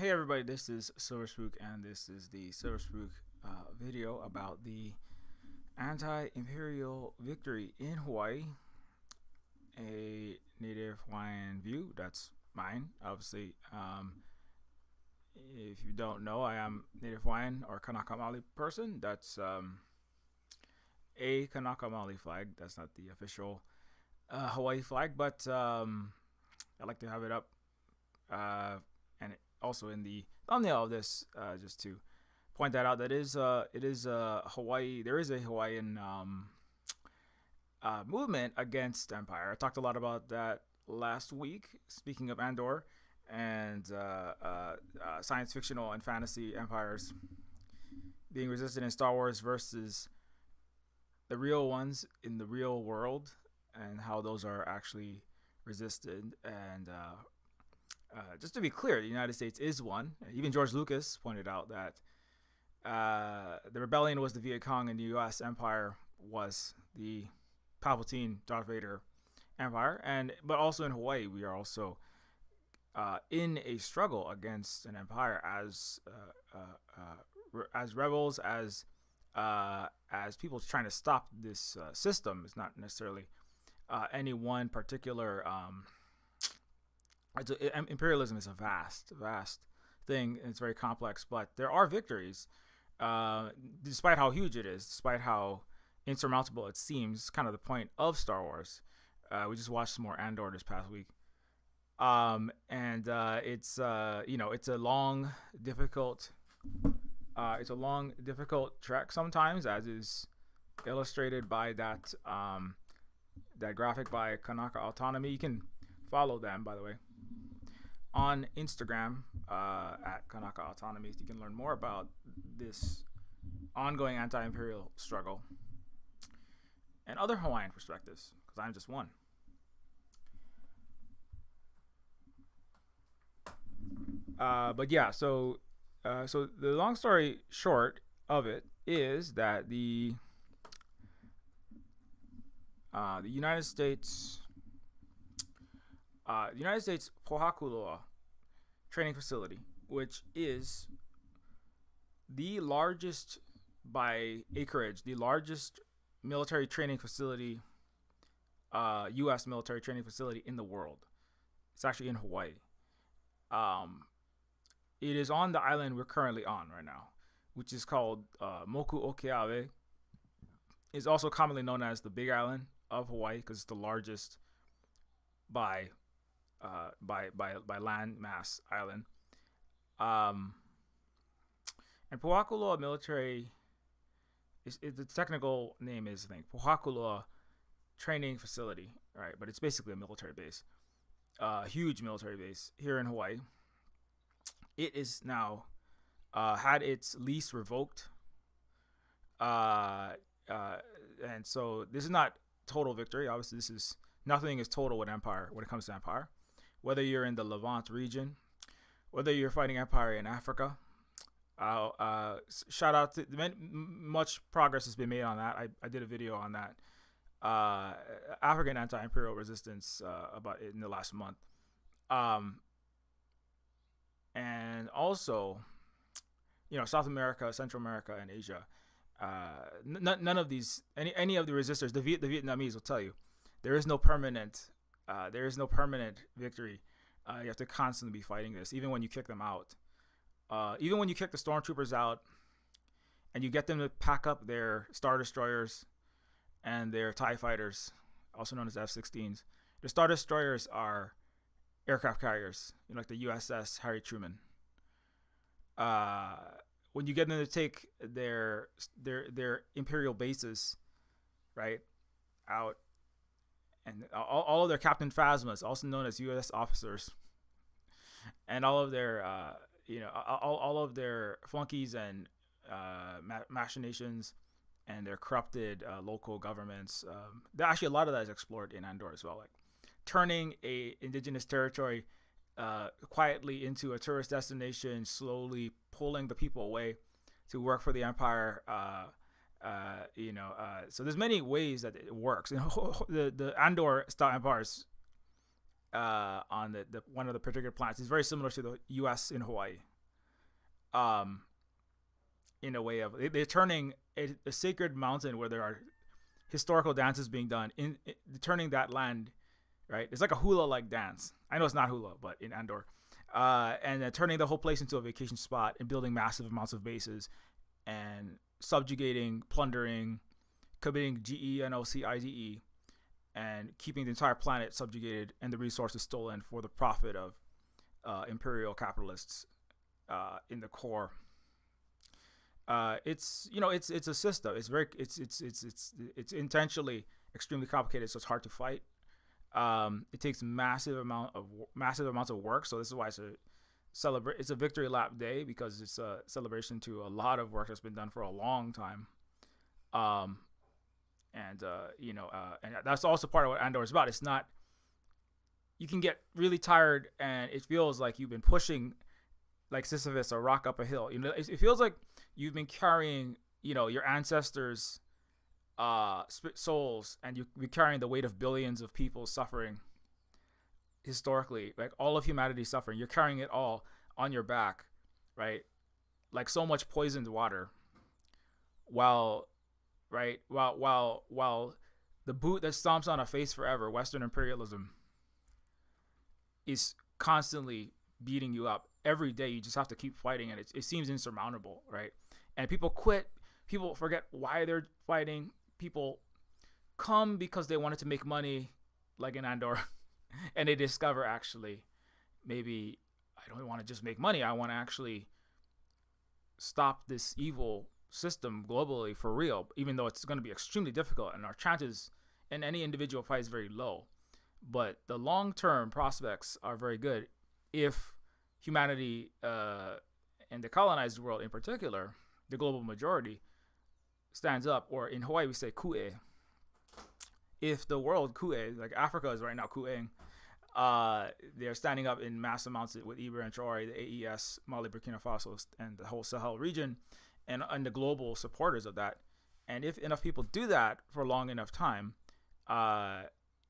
Hey everybody, this is Silver Spook, and this is the Silver Spook video about the Anti-Imperial Victory in Hawaii, a Native Hawaiian view. That's mine, obviously. If you don't know, I am Native Hawaiian or Kanaka Maoli person. That's a Kanaka Maoli flag. That's not the official Hawaii flag, but I like to have it up. And also in the thumbnail of this, just to point that out, that it is Hawaii. There is a Hawaiian movement against empire. I talked a lot about that last week. Speaking of Andor and science fictional and fantasy empires being resisted in Star Wars versus the real ones in the real world, and how those are actually resisted. And just to be clear, the United States is one. Even George Lucas pointed out that the rebellion was the Viet Cong, and the U.S. empire was the Palpatine, Darth Vader empire. But also in Hawaii, we are also in a struggle against an empire as rebels, as people trying to stop this system. It's not necessarily any one particular. Imperialism is a vast thing, and it's very complex. But there are victories, despite how huge it is, despite how insurmountable it seems. Kind of the point of Star Wars. We just watched some more Andor this past week, and it's it's a long, difficult trek sometimes, as is illustrated by that graphic by Kanaka Autonomy. You can follow them, by the way, on Instagram at Kanaka Autonomy. You can learn more about this ongoing anti-imperial struggle and other Hawaiian perspectives, because I'm just one. But yeah, so the long story short of it is that the United States Pohakuloa training facility, which is the largest by acreage, the largest military training facility, U.S. military training facility in the world. It's actually in Hawaii. It is on the island we're currently on right now, which is called Moku Okeawe. It's also commonly known as the Big Island of Hawaii, because it's the largest by land mass island. And Pohakuloa military the technical name is, I think, Pohakuloa training facility, right? But it's basically a military base, huge military base here in Hawaii. It is now had its lease revoked, and so this is not total victory. Obviously, nothing is total with empire when it comes to empire. Whether you're in the Levant region, whether you're fighting empire in Africa, shout out to much progress has been made on that. I did a video on that, African anti-imperial resistance, about in the last month, and also, South America, Central America, and Asia. None of these, any of the resistors, the Vietnamese will tell you, there is no permanent victory. You have to constantly be fighting this, even when you kick them out. Even when you kick the stormtroopers out and you get them to pack up their Star Destroyers and their TIE Fighters, also known as F-16s. The Star Destroyers are aircraft carriers, like the USS Harry Truman. When you get them to take their Imperial bases, right, out, and all of their Captain Phasmas, also known as U.S. officers, and all of their all of their flunkies and machinations and their corrupted local governments. Actually, a lot of that is explored in Andor as well, like turning a indigenous territory quietly into a tourist destination, slowly pulling the people away to work for the empire. So there's many ways that it works. The Andor style empires on the one of the particular planets is very similar to the U.S. in Hawaii. Um, in a way of they're turning a sacred mountain where there are historical dances being done in turning that land, right? It's like a hula like dance. I know it's not hula, but in Andor, and then turning the whole place into a vacation spot and building massive amounts of bases and subjugating, plundering, committing genocide, and keeping the entire planet subjugated and the resources stolen for the profit of imperial capitalists in the core. It's it's a system. It's intentionally extremely complicated, so it's hard to fight. It takes massive amounts of work. So this is why it's a victory lap day, because it's a celebration to a lot of work that's been done for a long time. And that's also part of what Andor is about. It's not, you can get really tired and it feels like you've been pushing like Sisyphus, a rock up a hill. It feels like you've been carrying, your ancestors' souls, and you've been carrying the weight of billions of people suffering historically, like all of humanity suffering. You're carrying it all on your back, right? Like so much poisoned water, while the boot that stomps on a face forever, Western imperialism, is constantly beating you up every day. You just have to keep fighting, and it seems insurmountable, right? And people quit. People forget why they're fighting. People come because they wanted to make money, like in Andor, and they discover, actually, maybe I don't want to just make money. I want to actually stop this evil system globally for real, even though it's going to be extremely difficult and our chances in any individual fight is very low. But the long-term prospects are very good if humanity and the colonized world in particular, the global majority, stands up, or in Hawaii we say ku'e. If the world ku'e, like Africa is right now ku'eing, they're standing up in mass amounts with Iber and Traore, the AES, Mali, Burkina Faso, and the whole Sahel region, and the global supporters of that. And if enough people do that for a long enough time,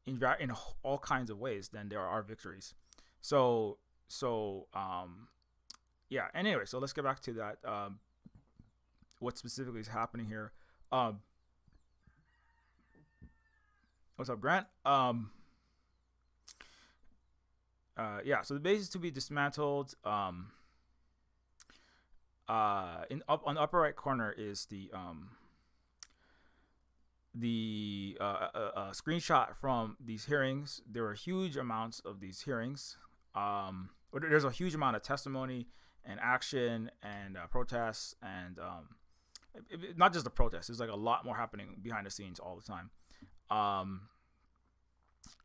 in all kinds of ways, then there are victories. So yeah. And anyway, so let's get back to that. What specifically is happening here? What's up, Grant? Yeah. So the base is to be dismantled. On the upper right corner is the screenshot from these hearings. There were huge amounts of these hearings. There's a huge amount of testimony and action and protests, and not just the protests. There's like a lot more happening behind the scenes all the time.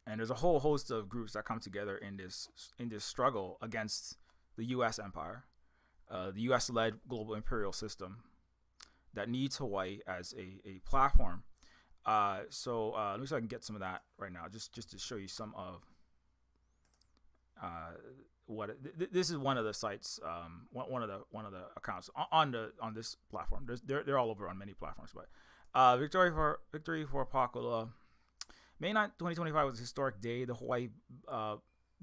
And there's a whole host of groups that come together in this struggle against the U.S. empire, the U.S.-led global imperial system that needs Hawaii as a platform. So let me see if I can get some of that right now, just to show you some of this is one of the sites, one of the accounts on this platform. They're all over on many platforms, but Victory for Pohakuloa. May 9th, 2025 was a historic day. The Hawaii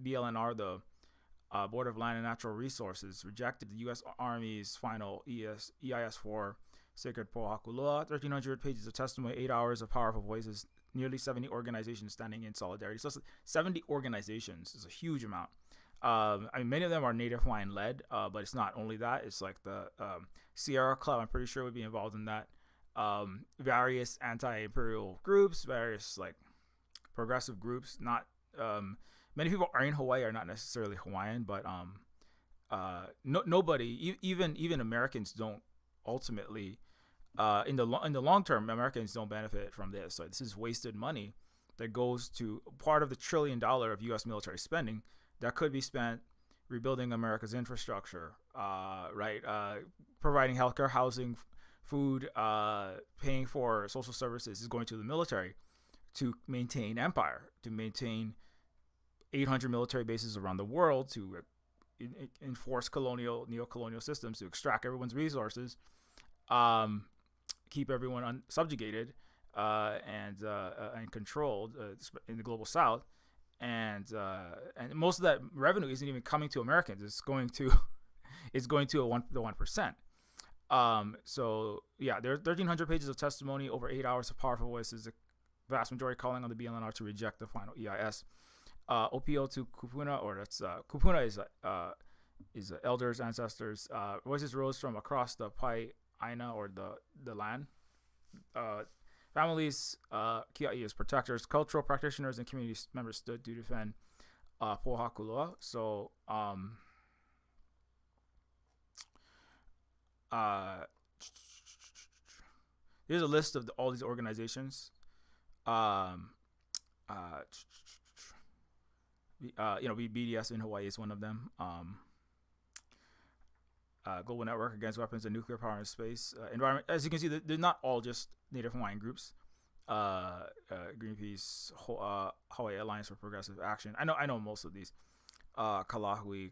BLNR, the Board of Land and Natural Resources, rejected the U.S. Army's final EIS for Sacred Pohakuloa. 1,300 pages of testimony, 8 hours of powerful voices, nearly 70 organizations standing in solidarity. So 70 organizations is a huge amount. Many of them are Native Hawaiian led, but it's not only that. It's like the Sierra Club, I'm pretty sure, would be involved in that. Various anti-imperial groups, various like progressive groups. Not many people are in Hawaii are not necessarily Hawaiian, but nobody, even Americans, don't ultimately in the long term. Americans don't benefit from this. So this is wasted money that goes to part of the $1 trillion of U.S. military spending that could be spent rebuilding America's infrastructure, providing healthcare, housing, food, paying for social services is going to the military to maintain empire, to maintain 800 military bases around the world, to enforce neo-colonial systems, to extract everyone's resources, keep everyone subjugated and controlled in the global south, and most of that revenue isn't even coming to Americans. It's going to the 1%. So yeah, there are 1,300 pages of testimony, over 8 hours of powerful voices. The vast majority calling on the BLNR to reject the final EIS. OPO to Kupuna, or that's Kupuna is elders, ancestors. Voices rose from across the Pai'aina, or the land. Families, Kia'i as protectors, cultural practitioners, and community members stood to defend Pohakuloa. So here's a list of all these organizations. BDS in Hawaii is one of them. Global Network Against Weapons and Nuclear Power in Space. Environment. As you can see, they're not all just Native Hawaiian groups. Greenpeace, Hawaii Alliance for Progressive Action. I know most of these. Kalahui.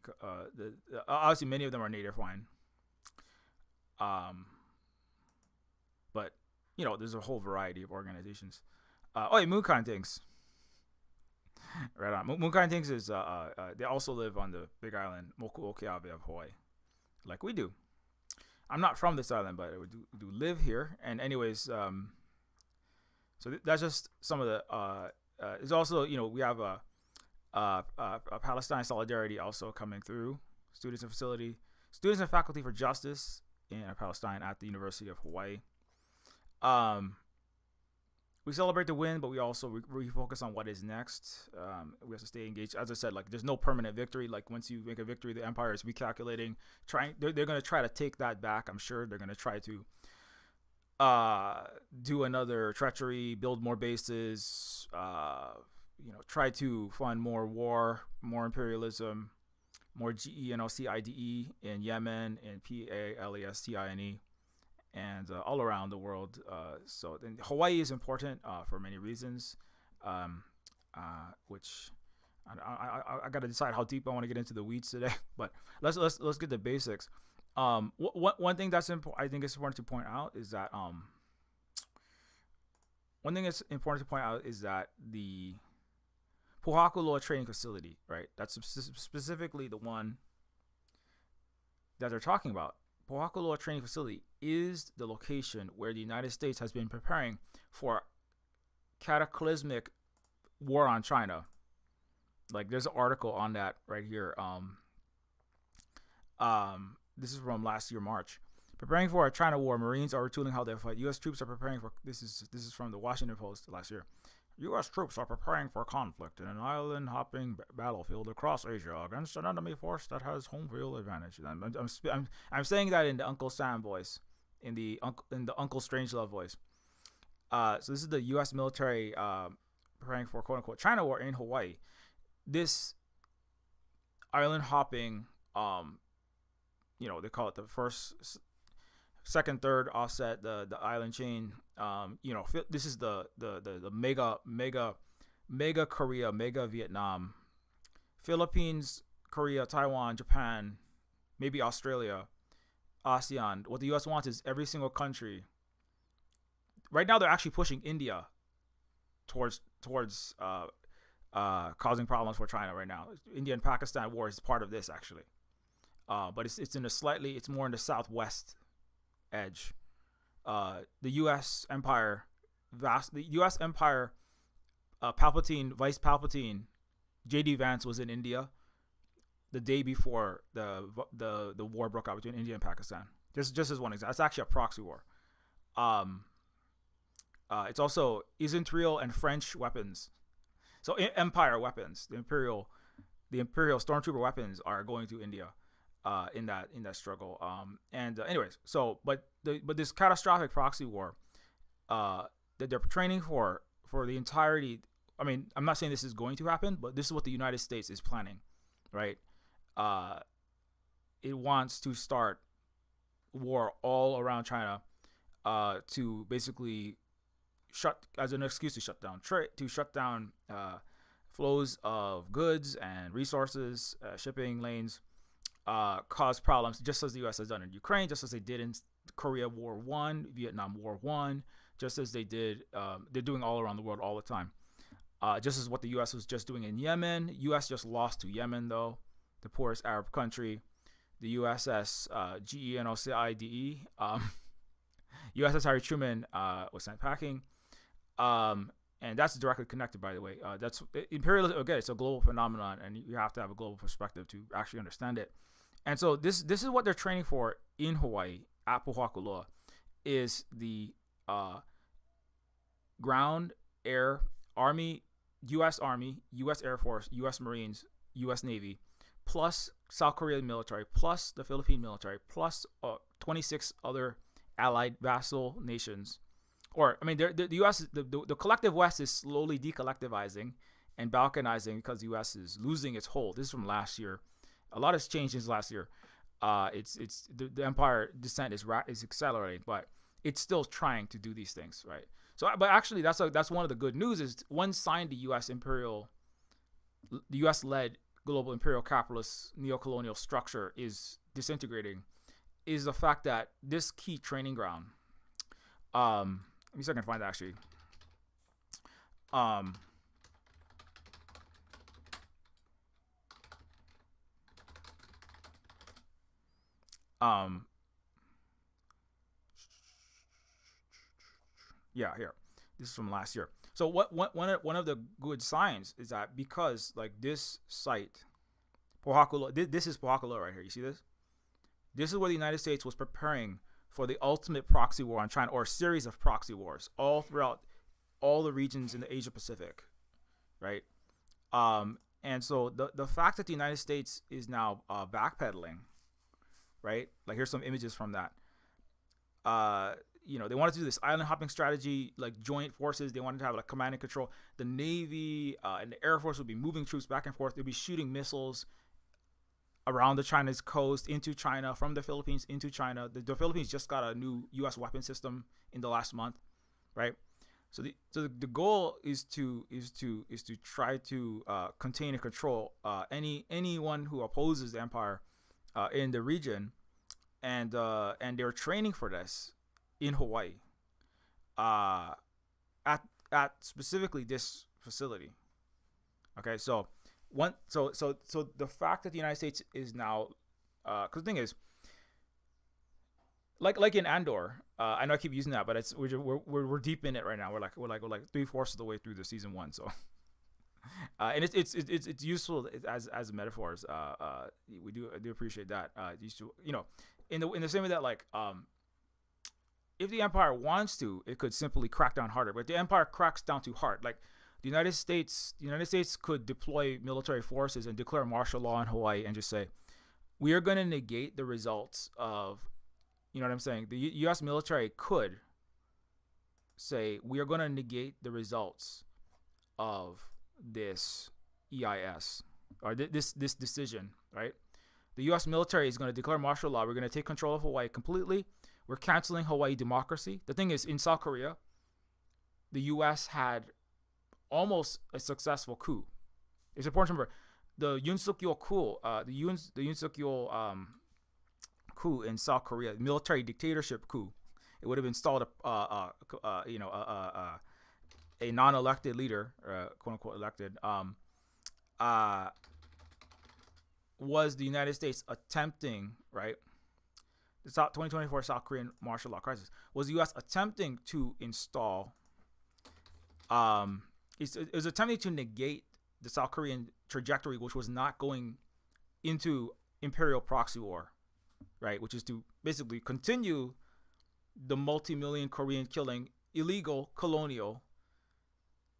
Obviously, many of them are Native Hawaiian. But there's a whole variety of organizations. Moonkind Things. Right on. Moonkind Things is they also live on the Big Island, Moku Okeawe of Hawaii, like we do. I'm not from this island, but I do live here. And anyways, so that's just some of the. It's also we have a Palestine solidarity also coming through. Students and faculty for justice in Palestine at the University of Hawaii. We celebrate the win, but we also refocus on what is next. We have to stay engaged. As I said, like there's no permanent victory. Like once you make a victory, the empire is recalculating. They're going to try to take that back. I'm sure they're going to try to do another treachery, build more bases. Try to fund more war, more imperialism, more CIDE in Yemen and PALESTINE. And all around the world. So then Hawaii is important for many reasons, which I got to decide how deep I want to get into the weeds today. But let's get the basics. One thing that's I think it's important to point out is that the Pohakuloa training facility, right? That's specifically the one that they're talking about. Pohakuloa training facility is the location where the United States has been preparing for cataclysmic war on China. Like there's an article on that right here. This is from last year, March. Preparing for a China war, Marines are retooling how they fight. U.S. troops are preparing for. This is from the Washington Post last year. U.S. troops are preparing for conflict in an island-hopping battlefield across Asia against an enemy force that has home field advantage. I'm saying that in the Uncle Sam voice, in the Uncle Strangelove voice. So this is the U.S. military preparing for quote-unquote China war in Hawaii. This island-hopping, they call it the first, second, third offset, the island chain. This is the mega Korea, mega Vietnam, Philippines, Korea, Taiwan, Japan, maybe Australia, ASEAN. What the U.S. wants is every single country. Right now, they're actually pushing India towards causing problems for China right now. India and Pakistan war is part of this actually, but it's more in the southwest edge. The U.S. Empire, Palpatine, Vice Palpatine, J.D. Vance was in India the day before the war broke out between India and Pakistan. Just as one example. It's actually a proxy war. It's also Isn't-Real and French weapons. So Empire weapons, the Imperial Stormtrooper weapons are going to India. In that struggle, anyways, but this catastrophic proxy war that they're training for the entirety. I mean, I'm not saying this is going to happen, but this is what the United States is planning, right? It wants to start war all around China, to basically as an excuse to shut down trade, to shut down flows of goods and resources, shipping lanes. Cause problems, just as the U.S. has done in Ukraine, just as they did in Korea War I, Vietnam War I, just as they did, they're doing all around the world all the time. just as what the U.S. was just doing in Yemen. U.S. just lost to Yemen, though, the poorest Arab country. The USS GENOCIDE, USS Harry Truman was sent packing. And that's directly connected, by the way. That's imperialism. Again, it's a global phenomenon, and you have to have a global perspective to actually understand it. And so this is what they're training for in Hawaii at Pohakuloa, is the ground, air, Army, U.S. Army, U.S. Air Force, U.S. Marines, U.S. Navy, plus South Korean military, plus the Philippine military, plus 26 other allied vassal nations. Or, I mean, the U.S., the collective West is slowly decollectivizing and balkanizing because the U.S. is losing its hold. This is from last year. A lot has changed since last year. It's the empire descent is accelerating, but it's still trying to do these things, right? So, but actually, that's one of the good news is one sign the U.S.-led global imperial capitalist neocolonial structure is disintegrating, is the fact that this key training ground. Let me see if I can find that actually. Yeah, here. This is from last year. So one of the good signs is that because like this site, Pohakuloa, this is Pohakuloa right here. You see this? This is where the United States was preparing for the ultimate proxy war on China, or a series of proxy wars all throughout all the regions in the Asia Pacific, right? And so the fact that the United States is now backpedaling, right? Like here's some images from that. They wanted to do this island hopping strategy, like joint forces. They wanted to have like command and control. The Navy and the Air Force would be moving troops back and forth. They'd be shooting missiles around the China's coast into China, from the Philippines into China. The Philippines just got a new U.S. weapon system in the last month, right? So the goal is to try to contain and control anyone who opposes the empire in the region, and they're training for this in Hawaii, at specifically this facility. Okay, so the fact that the United States is now, because the thing is, like in Andor, I know I keep using that, but we're deep in it right now. We're like 3/4 of the way through the season 1, so. And it's useful as metaphors. I do appreciate that. In the same way that like if the empire wants to, it could simply crack down harder. But the empire cracks down too hard. Like the United States could deploy military forces and declare martial law in Hawaii and just say, we are going to negate the results of, you know what I'm saying? The U.S. military could say, we are going to negate the results of this EIS or this decision, right? The U.S. military is going to declare martial law. We're going to take control of Hawaii completely. We're canceling Hawaii democracy. The thing is, in South Korea, the U.S. had almost a successful coup. It's important to remember the Yoon Suk Yeol coup. The Yoon Suk Yeol coup in South Korea, military dictatorship coup. It would have installed a non-elected leader, quote unquote elected. Was the United States attempting, right? The 2024 South Korean martial law crisis was the U.S. attempting to install. It was attempting to negate the South Korean trajectory, which was not going into imperial proxy war, right? Which is to basically continue the multi-million Korean killing, illegal colonial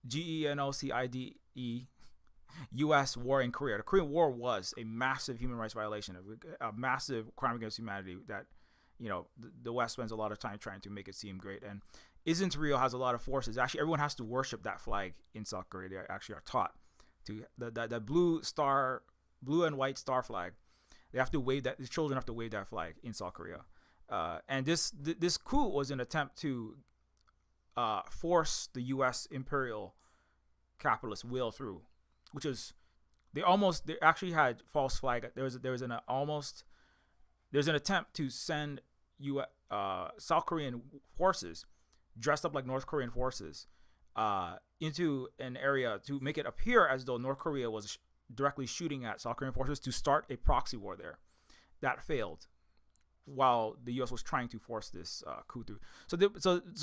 GENOCIDE U.S. war in Korea. The Korean War was a massive human rights violation, a massive crime against humanity that, the West spends a lot of time trying to make it seem great. And Israel has a lot of forces. Actually, everyone has to worship that flag in South Korea. They actually are taught to the blue and white star flag. They have to wave that. The children have to wave that flag in South Korea. And this coup was an attempt to force the U.S. imperial capitalist will through, which is they actually had false flag. There's an attempt to send South Korean forces dressed up like North Korean forces into an area to make it appear as though North Korea was directly shooting at South Korean forces to start a proxy war there. That failed, while the U.S. was trying to force this coup through. So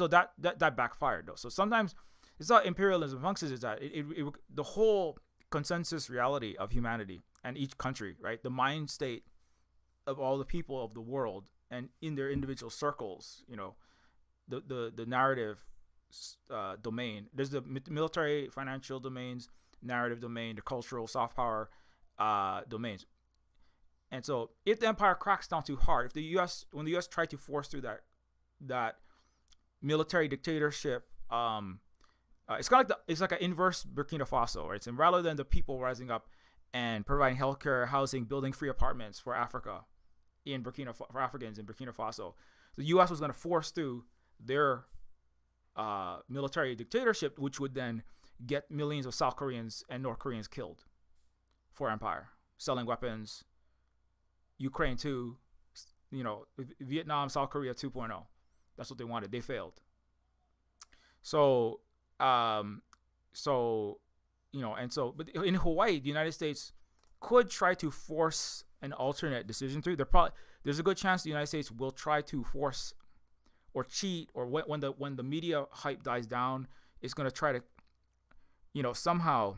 that backfired though. So sometimes it's not imperialism functions is that the whole consensus reality of humanity and each country, right? The mind state of all the people of the world and in their individual circles, the narrative domain. There's the military, financial domains, narrative domain, the cultural, soft power domains. And so, if the empire cracks down too hard, when the U.S. tried to force through that military dictatorship, it's kind of it's like an inverse Burkina Faso, right? So rather than the people rising up and providing healthcare, housing, building free apartments for Africans in Burkina Faso, the U.S. was going to force through their military dictatorship, which would then get millions of South Koreans and North Koreans killed for empire, selling weapons. Ukraine 2, Vietnam, South Korea 2.0. That's what they wanted. They failed. So, but in Hawaii, the United States could try to force an alternate decision through. There's a good chance the United States will try to force or cheat, or when the media hype dies down, it's going to try to, somehow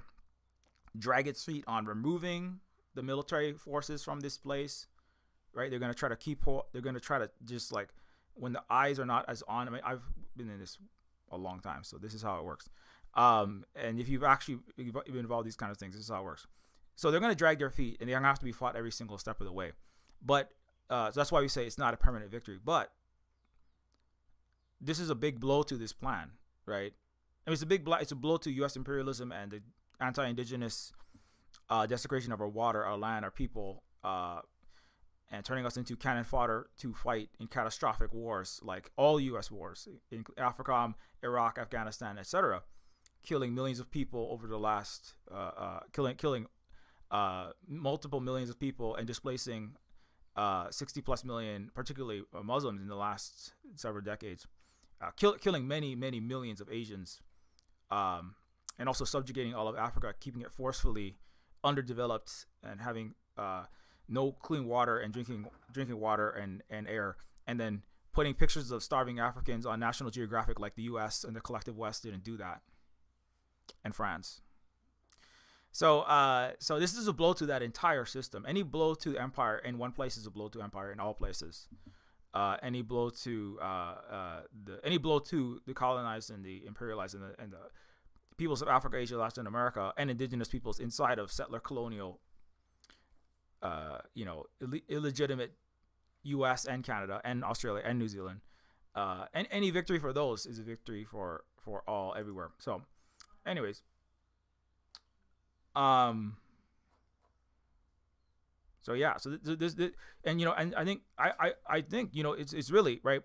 drag its feet on removing the military forces from this place, right? They're going to try to just like, when the eyes are not as on. I mean, I've been in this a long time, so this is how it works. And if you've been involved in these kind of things, this is how it works. So they're going to drag their feet, and they're going to have to be fought every single step of the way. But so that's why we say it's not a permanent victory. But this is a big blow to this plan, right? I mean, it's a blow to U.S. imperialism and the anti-indigenous desecration of our water, our land, our people, and turning us into cannon fodder to fight in catastrophic wars, like all U.S. wars in Africa, Iraq, Afghanistan, etc., killing millions of people over the last, killing multiple millions of people and displacing 60 plus million, particularly Muslims, in the last several decades, killing many millions of Asians, and also subjugating all of Africa, keeping it forcefully underdeveloped and having no clean water and drinking water and air, and then putting pictures of starving Africans on National Geographic, like the U.S. and the collective West didn't do that, and France. So this is a blow to that entire system. Any blow to empire in one place is a blow to empire in all places. Any blow to the colonized and the imperialized and the peoples of Africa, Asia, Latin America, and indigenous peoples inside of settler colonial, illegitimate U.S. and Canada and Australia and New Zealand, and any victory for those is a victory for all everywhere. So, anyways, so yeah, so this and and I think it's really right.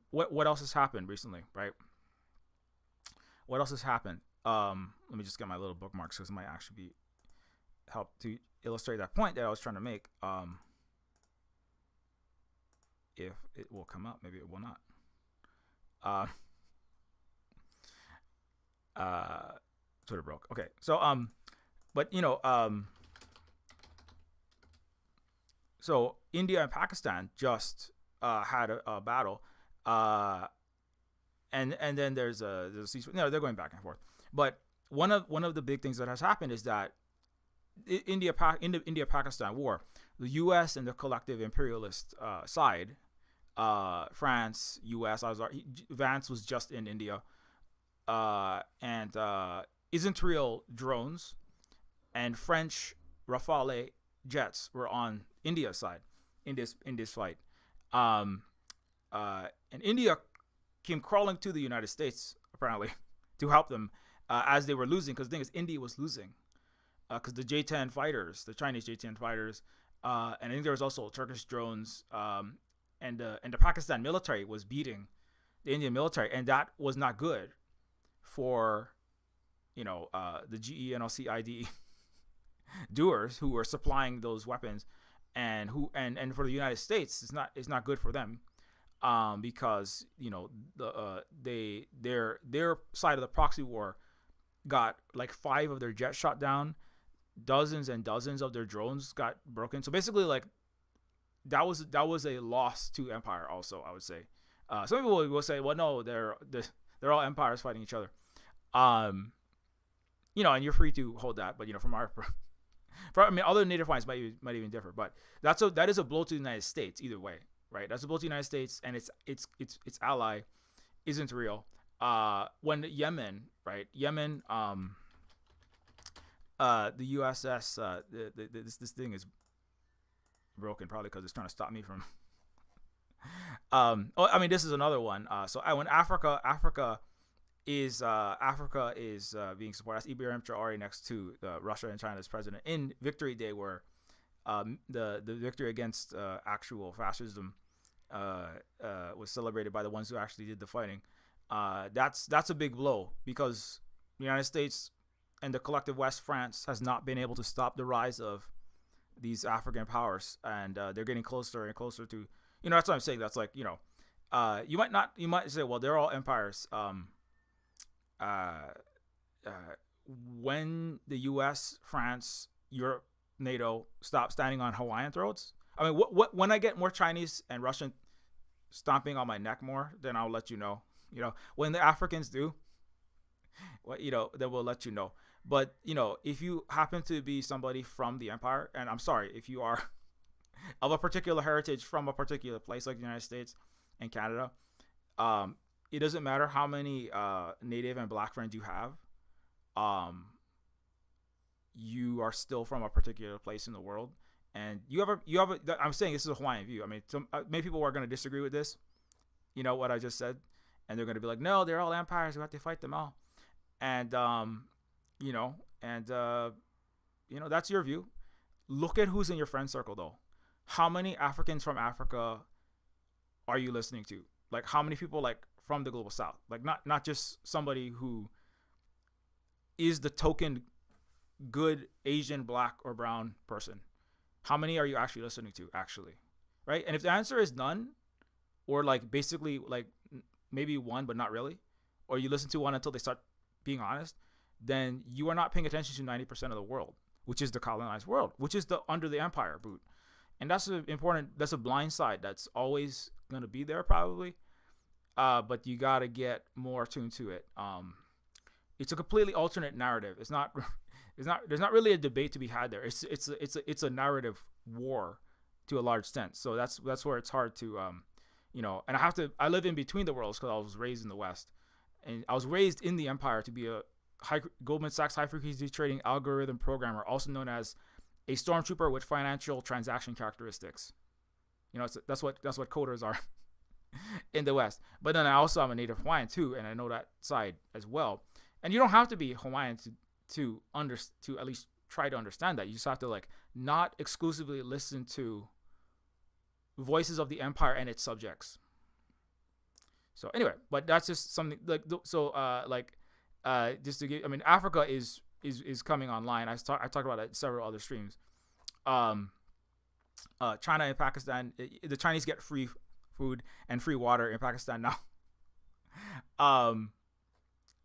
What else has happened recently, right? What else has happened? Let me just get my little bookmarks because it might actually help to illustrate that point that I was trying to make. If it will come up, maybe it will not. Twitter broke. Okay, so but so India and Pakistan just had a battle, and then there's a ceasefire. No, they're going back and forth. But one of the big things that has happened is that India-Pakistan war, the U.S. and the collective imperialist side, France, U.S. Vance was just in India, and isn't real drones, and French Rafale jets were on India's side in this fight, and India came crawling to the United States apparently to help them as they were losing, because the thing is, India was losing because the J-10 fighters, the Chinese J-10 fighters, and I think there was also Turkish drones, and the Pakistan military was beating the Indian military, and that was not good for the GENOCID doers who were supplying those weapons, and for the United States, it's not good for them. because their side of the proxy war got like 5 of their jets shot down, dozens and dozens of their drones got broken. So basically, like that was a loss to Empire. Also, I would say. Some people will say, well, no, they're all empires fighting each other. And you're free to hold that, but from our, other native Hawaiians might even differ, but that is a blow to the United States either way, right? That's a blow to the United States, and its ally isn't real. When Yemen, right? Yemen, the USS, this thing is broken probably because it's trying to stop me from. This is another one. When Africa is being supported. That's Ibrahim Traore next to Russia and China's president in Victory Day, where the victory against actual fascism was celebrated by the ones who actually did the fighting. That's a big blow because the United States and the collective West, France, has not been able to stop the rise of these African powers, and they're getting closer and closer to. That's what I'm saying. That's like you might say, well, they're all empires. When the U.S., France, Europe, NATO stop standing on Hawaiian throats, when I get more Chinese and Russian stomping on my neck more, then I'll let you know. When the Africans do, then we'll let you know. But if you happen to be somebody from the empire, and I'm sorry if you are of a particular heritage from a particular place like the United States and Canada, it doesn't matter how many native and black friends you have. You are still from a particular place in the world, and you have a. I'm saying this is a Hawaiian view. Many people are going to disagree with this. What I just said, and they're going to be like, "No, they're all empires. We have to fight them all." And that's your view. Look at who's in your friend circle, though. How many Africans from Africa are you listening to? Like, how many people from the global South? Like, not just somebody who is the token good Asian, black, or brown person. How many are you actually listening to, actually? Right? And if the answer is none, or basically maybe one, but not really, or you listen to one until they start being honest, then you are not paying attention to 90% of the world, which is the colonized world, which is the under the empire boot. And that's that's a blind side that's always going to be there probably. But you got to get more tuned to it. It's a completely alternate narrative. There's not really a debate to be had there. It's a narrative war to a large extent. So that's where it's hard to, and I live in between the worlds because I was raised in the West, and I was raised in the empire to be a Goldman Sachs high frequency trading algorithm programmer, also known as a stormtrooper with financial transaction characteristics. That's what coders are in the West. But then I'm a native Hawaiian too, and I know that side as well. And you don't have to be Hawaiian to at least try to understand that. You just have to not exclusively listen to voices of the empire and its subjects. So anyway, but that's just something just to give. Africa is coming online. I talked about it in several other streams. China and Pakistan, the Chinese get free food and free water in Pakistan now.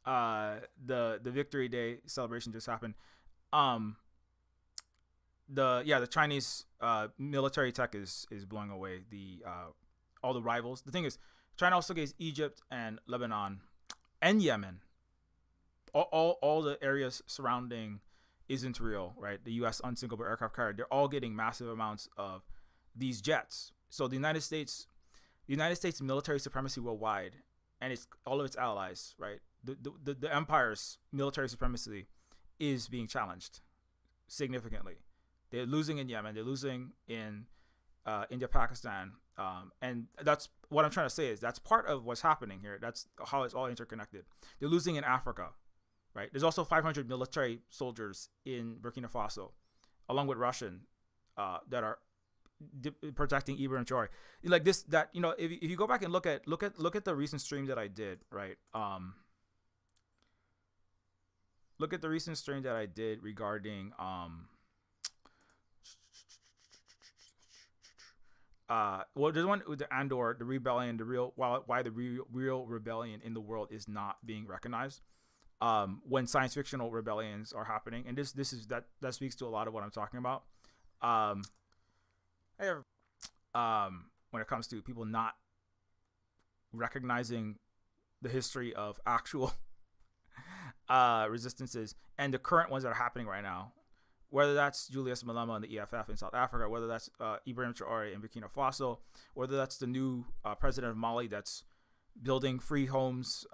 The Victory Day celebration just happened. The Chinese military tech is blowing away all the rivals. The thing is, China also gets Egypt and Lebanon and Yemen. All the areas surrounding isn't real, right? The U.S. unsinkable aircraft carrier, they're all getting massive amounts of these jets. So the United States military supremacy worldwide, and it's all of its allies, right? The empire's military supremacy is being challenged significantly. They're losing in Yemen. They're losing in India, Pakistan, and that's what I'm trying to say is that's part of what's happening here. That's how it's all interconnected. They're losing in Africa. Right. There's also 500 military soldiers in Burkina Faso, along with Russian, that are protecting Ibrahim Traore. If you go back and look at the recent stream that I did, right? Look at the recent stream that I did regarding well, there's one with the Andor, the rebellion, the real why the real rebellion in the world is not being recognized. When science fictional rebellions are happening, and this is that speaks to a lot of what I'm talking about. Um, when it comes to people not recognizing the history of actual resistances and the current ones that are happening right now, whether that's Julius Malema and the EFF in South Africa, whether that's Ibrahim Traore in Burkina Faso, whether that's the new president of Mali that's building free homes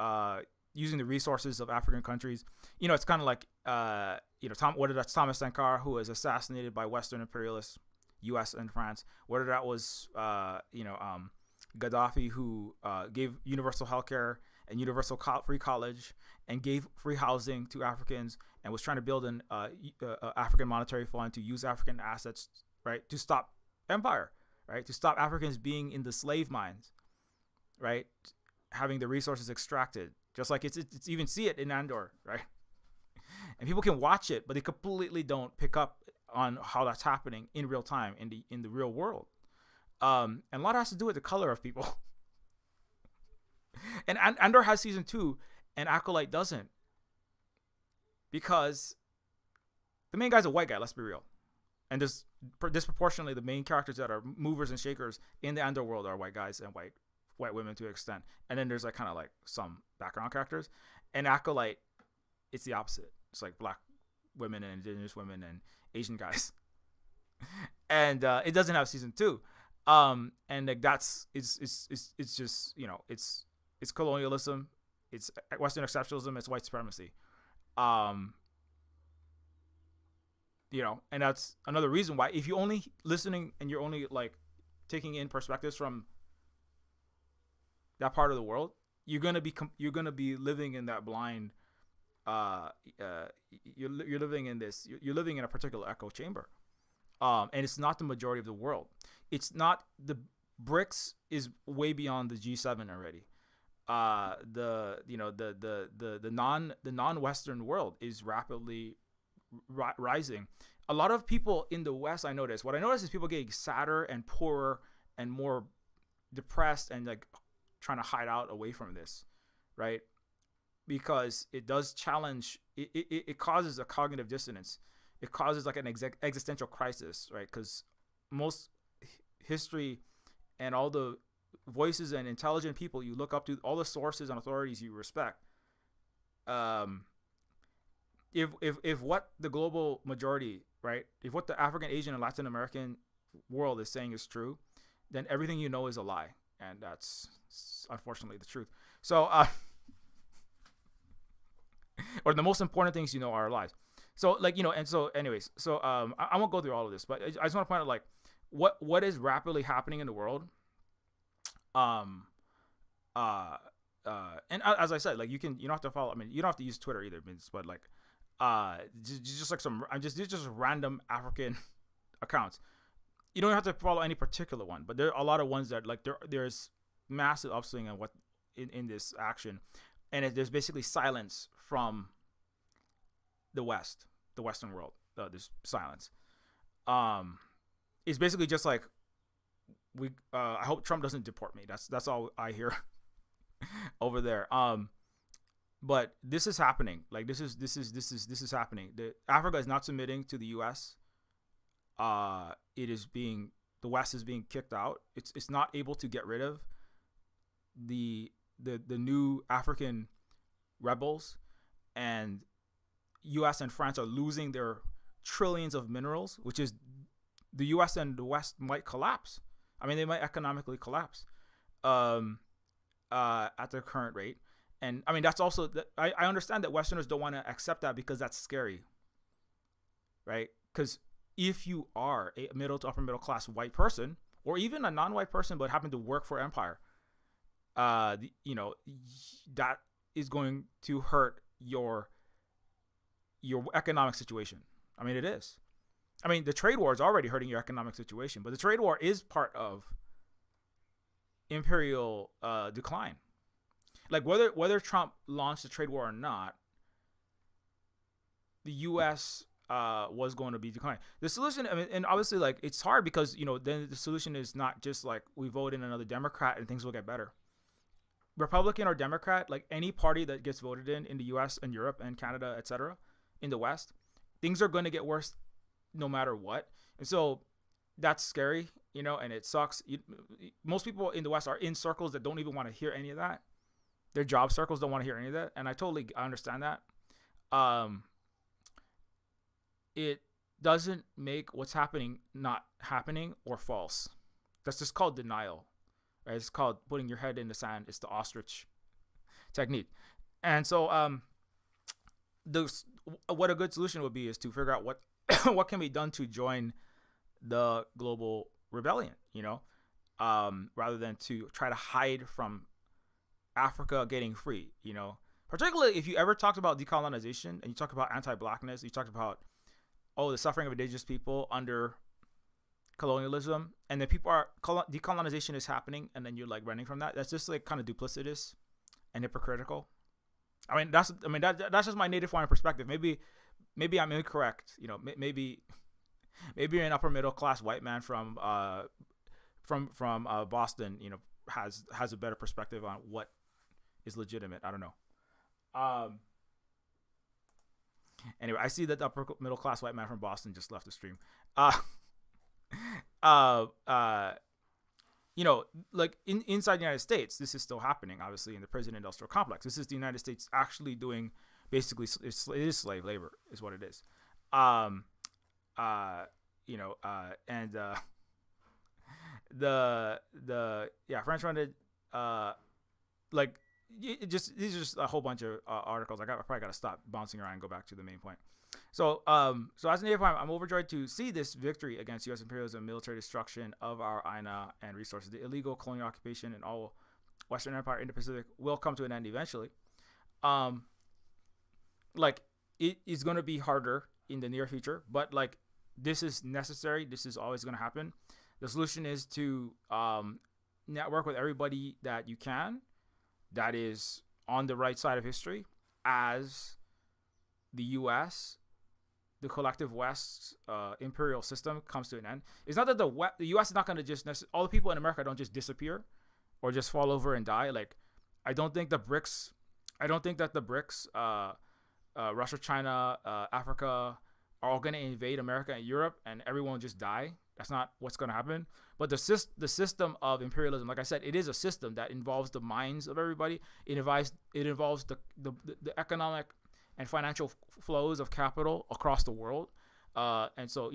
using the resources of African countries. It's kind of like, whether that's Thomas Sankara, who was assassinated by Western imperialists, U.S. and France, whether that was, Gaddafi, who gave universal healthcare and universal free college and gave free housing to Africans and was trying to build an African monetary fund to use African assets, right, to stop empire, right, to stop Africans being in the slave mines, right, having the resources extracted, just like it's even see it in Andor, right, and people can watch it, but they completely don't pick up on how that's happening in real time in the real world. And a lot has to do with the color of people. And Andor has season 2, and Acolyte doesn't, because the main guy's a white guy. Let's be real, and disproportionately the main characters that are movers and shakers in the Andor world are white guys and white women to an extent. And then there's like kind of like some background characters. And Acolyte, it's the opposite. It's like black women and indigenous women and Asian guys. And it doesn't have season 2. And like it's just, it's colonialism, it's Western exceptionalism, it's white supremacy. And that's another reason why, if you're only listening and you're only like taking in perspectives from that part of the world, you're gonna be living in that blind. You're living in this. You're living in a particular echo chamber, and it's not the majority of the world. It's not the BRICS is way beyond the G7 already. The non-Western world is rapidly rising. A lot of people in the West, what I notice is people getting sadder and poorer and more depressed and like trying to hide out away from this, right? Because it does challenge, it causes a cognitive dissonance. It causes like an existential crisis, right? Because most history and all the voices and intelligent people you look up to, all the sources and authorities you respect, if what the global majority, right, if what the African, Asian, and Latin American world is saying is true, then everything you know is a lie, and that's unfortunately the truth. So, or the most important things you know are lies. So, like, and so, anyways, so I won't go through all of this, but I just want to point out like what is rapidly happening in the world. And as I said, like you don't have to follow. I mean, you don't have to use Twitter either, but like, just like just random African accounts. You don't have to follow any particular one, but there are a lot of ones that like there's massive upswing in this action, and there's basically silence from the Western world. There's silence. It's basically just like I hope Trump doesn't deport me. That's all I hear over there. But this is happening. Like this is happening. Africa is not submitting to the U.S. The West is being kicked out. It's not able to get rid of the new African rebels, and U.S. and France are losing their trillions of minerals, which is the U.S. and the West might collapse. I mean, they might economically collapse at their current rate. And I mean, that's also, I understand that Westerners don't want to accept that because that's scary, right? Because if you are a middle to upper middle class white person, or even a non-white person but happen to work for empire, that is going to hurt your economic situation. I mean, it is. I mean, the trade war is already hurting your economic situation, but the trade war is part of imperial decline. Like whether Trump launched the trade war or not, the U.S. was going to be declining. The solution, I mean, and obviously, like, it's hard because, then the solution is not just like we vote in another Democrat and things will get better. Republican or Democrat, like any party that gets voted in the U.S. and Europe and Canada, etc., in the West, things are going to get worse no matter what. And so that's scary, and it sucks. Most people in the West are in circles that don't even want to hear any of that. Their job circles don't want to hear any of that. And I totally understand that. It doesn't make what's happening not happening or false. That's just called denial. Right? It's called putting your head in the sand. It's the ostrich technique. And so what a good solution would be is to figure out what what can be done to join the global rebellion, rather than to try to hide from Africa getting free, particularly if you ever talked about decolonization and you talk about anti-blackness, you talked about, the suffering of indigenous people under colonialism, and then decolonization is happening, and then you're like running from that. That's just like kind of duplicitous and hypocritical. That's just my native Hawaiian perspective. Maybe I'm incorrect. Maybe you're an upper middle class white man from Boston, has a better perspective on what is legitimate. I don't know. Anyway, I see that the upper middle class white man from Boston just left the stream. Like inside the United States, this is still happening, obviously, in the prison industrial complex. This is the United States actually doing, basically, it is slave labor, is what it is. French funded, these are just a whole bunch of articles. I probably got to stop bouncing around and go back to the main point. So as a Native Hawaiian, I'm overjoyed to see this victory against U.S. imperialism and military destruction of our Aina and resources. The illegal colonial occupation in all Western Empire in the Pacific will come to an end eventually. It is going to be harder in the near future, but this is necessary. This is always going to happen. The solution is to network with everybody that you can that is on the right side of history as the U.S., the collective West imperial system comes to an end. It's not that the U.S. is not going to just all the people in America don't just disappear or just fall over and die. I don't think that the BRICS, Russia, China, Africa, are all going to invade America and Europe and everyone will just die. That's not what's going to happen. But the system of imperialism, like I said, it is a system that involves the minds of everybody. It involves the economic and financial flows of capital across the world. And so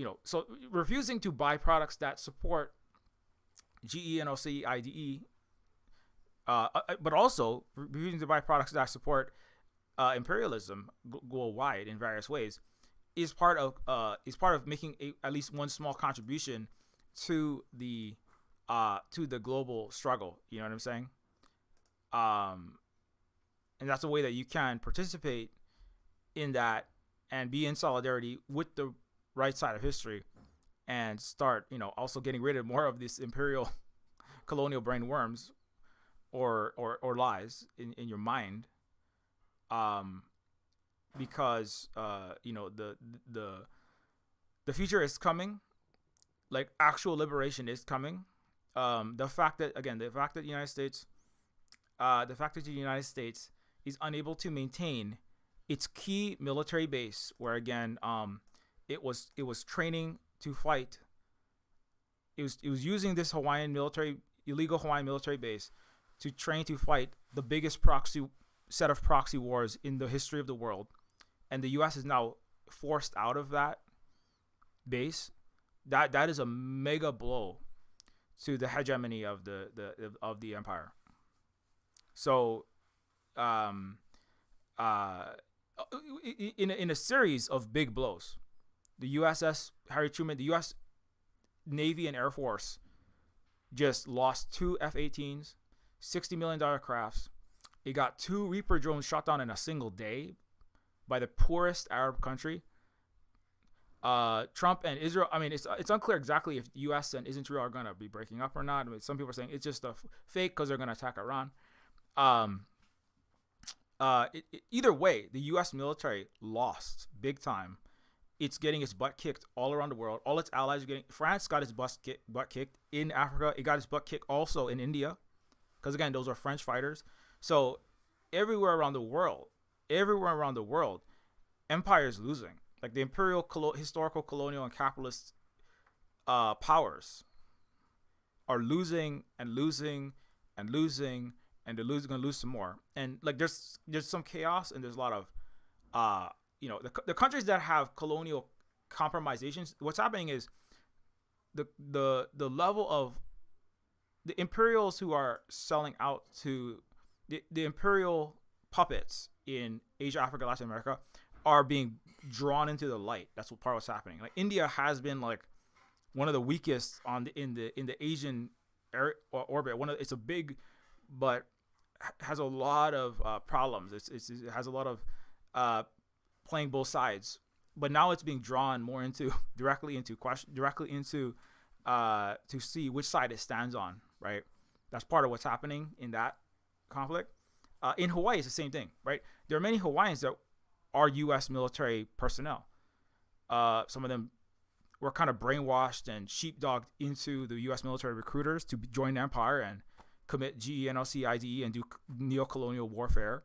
refusing to buy products that support GE, NOC, IDE, but also refusing to buy products that support imperialism worldwide in various ways is part of making at least one small contribution to the global struggle. You know what I'm saying? And that's a way that you can participate in that and be in solidarity with the right side of history and start, also getting rid of more of this imperial colonial brain worms or lies in your mind. Because the future is coming, actual liberation is coming. The fact that the United States is unable to maintain its key military base, where again it was training to fight. It was using this illegal Hawaiian military base to train to fight the biggest set of proxy wars in the history of the world, and the U.S. is now forced out of that base. That is a mega blow to the hegemony of the empire. So, in a series of big blows, the USS Harry Truman, the U.S. Navy and Air Force, just lost 2 F-18s, $60 million crafts. It got 2 Reaper drones shot down in a single day by the poorest Arab country. Trump and Israel, it's unclear exactly if the U.S. and Israel are going to be breaking up or not. Some people are saying it's just a fake because they're going to attack Iran. Either way, the U.S. military lost big time. it's getting its butt kicked all around the world. All its allies are getting. France got its butt kicked in Africa. It got its butt kicked also in India, because again, those are French fighters. So everywhere around the world, empire is losing. Like the imperial, historical, colonial, and capitalist powers are losing and losing and losing, and they're gonna lose some more. And like there's some chaos, and there's a lot of the countries that have colonial compromisations. What's happening is the level of the imperials who are selling out to the imperial puppets in Asia, Africa, Latin America are being drawn into the light. That's what part of what's happening. Like India has been like one of the weakest in the Asian orbit. It's a big, but has a lot of problems. It has a lot of playing both sides. But now it's being drawn more into directly into to see which side it stands on. Right. That's part of what's happening in that conflict. In Hawaii, it's the same thing. Right. There are many Hawaiians that are U.S. military personnel. Some of them were kind of brainwashed and sheepdogged into the U.S. military recruiters to join the empire and commit GENOCIDE and do neo-colonial warfare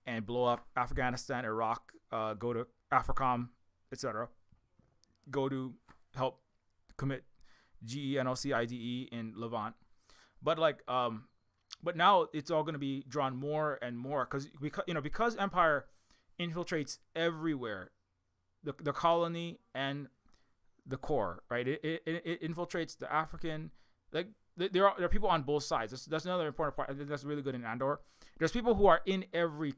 and blow up Afghanistan, Iraq, go to AFRICOM, etc. Go to help commit GENOCIDE in Levant. But but now it's all going to be drawn more and more because empire infiltrates everywhere, the colony and the core, right? It infiltrates the African. Like there are people on both sides. That's another important part. I think that's really good in Andor. There's people who are in every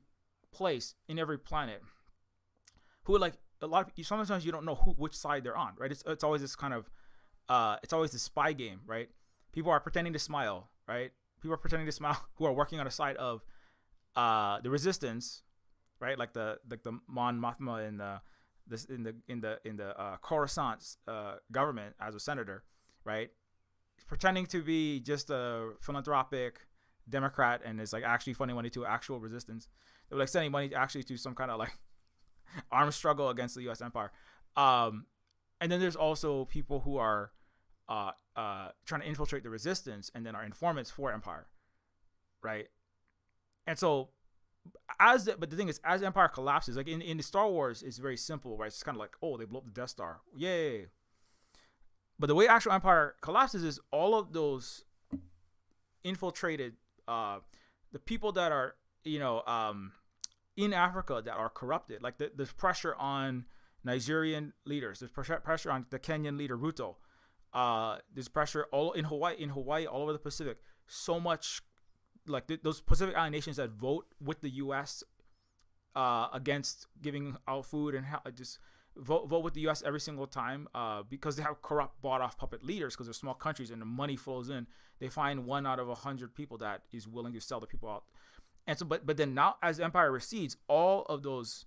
place, in every planet, who are like a lot of. Sometimes you don't know which side they're on, right? It's always this kind of, it's always this spy game, right? People are pretending to smile, right? People are pretending to smile who are working on the side of the resistance, right? Like the Mon Mothma in the Coruscant government as a senator, right? Pretending to be just a philanthropic Democrat, and it's like actually funding money to actual resistance. They were like sending money actually to some kind of like armed struggle against the U.S. empire. And then there's also people who are trying to infiltrate the resistance and then are informants for empire, right? And so but the thing is, as empire collapses, like in the Star Wars, it's very simple, right? It's kind of like, oh, they blew up the Death Star, yay. But the way actual empire collapses is all of those infiltrated, the people that are in Africa that are corrupted. Like there's pressure on Nigerian leaders, there's pressure on the Kenyan leader Ruto, there's pressure all in Hawaii, all over the Pacific. So much. Like those Pacific Island nations that vote with the U.S. Against giving out food and just vote with the U.S. every single time because they have corrupt, bought-off puppet leaders because they're small countries and the money flows in. They find 1 out of 100 people that is willing to sell the people out. And so, but then now as empire recedes, all of those,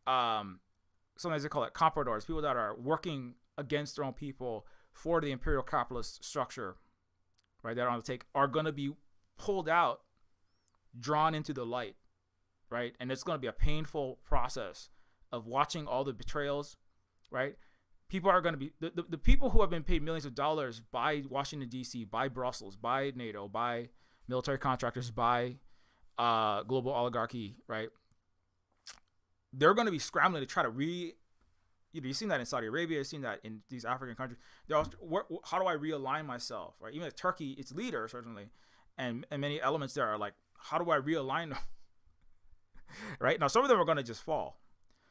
sometimes they call it compradors, people that are working against their own people for the imperial capitalist structure, right? That are on the take are going to be pulled out, drawn into the light, right? And it's going to be a painful process of watching all the betrayals, right? People are going to be the people who have been paid millions of dollars by Washington D.C., by Brussels, by NATO, by military contractors, by global oligarchy, right? They're going to be scrambling to try to you've seen that in Saudi Arabia, you've seen that in these African countries. They're also, how do I realign myself, right? Even Turkey, its leader certainly, and many elements there are like, how do I realign them? Right now, some of them are going to just fall.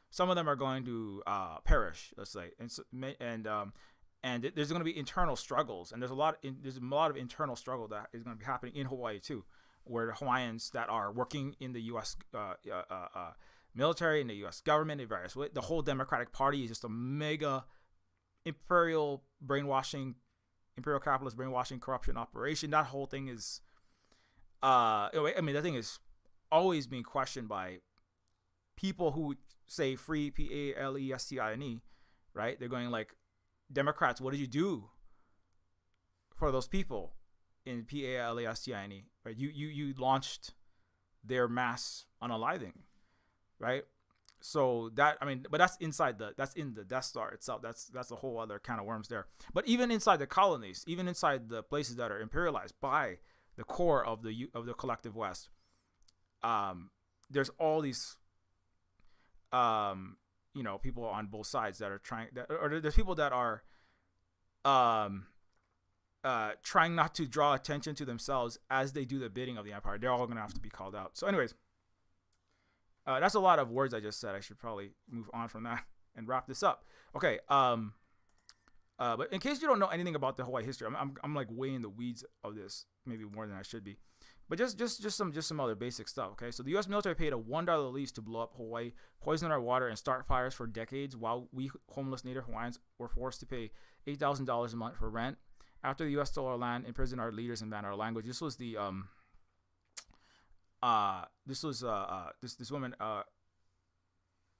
Some of them are going to perish, let's say, and there's going to be internal struggles, and there's a lot of internal struggle that is going to be happening in Hawaii too, where the Hawaiians that are working in the U.S. Military, in the U.S. government, in various ways, the whole Democratic Party is just a mega imperial capitalist brainwashing corruption operation. That whole thing is, that thing is always being questioned by people who say free Palestine, right? They're going like, Democrats, what did you do for those people in Palestine, right? You launched their mass unaliving, right? So that, I mean, but that's in the Death Star itself. That's a whole other can of worms there. But even inside the colonies, even inside the places that are imperialized by the core of the collective West, there's all these people on both sides that are or there's people that are trying not to draw attention to themselves as they do the bidding of the Empire. They're all going to have to be called out. So anyways, that's a lot of words I just said. I should probably move on from that and wrap this up. Okay. But in case you don't know anything about the Hawaii history, I'm like way in the weeds of this, maybe more than I should be. But just some other basic stuff. Okay. So the U.S. military paid a $1 lease to blow up Hawaii, poison our water, and start fires for decades, while we homeless Native Hawaiians were forced to pay $8,000 a month for rent. After the U.S. stole our land, imprisoned our leaders, and banned our language. This was the this woman,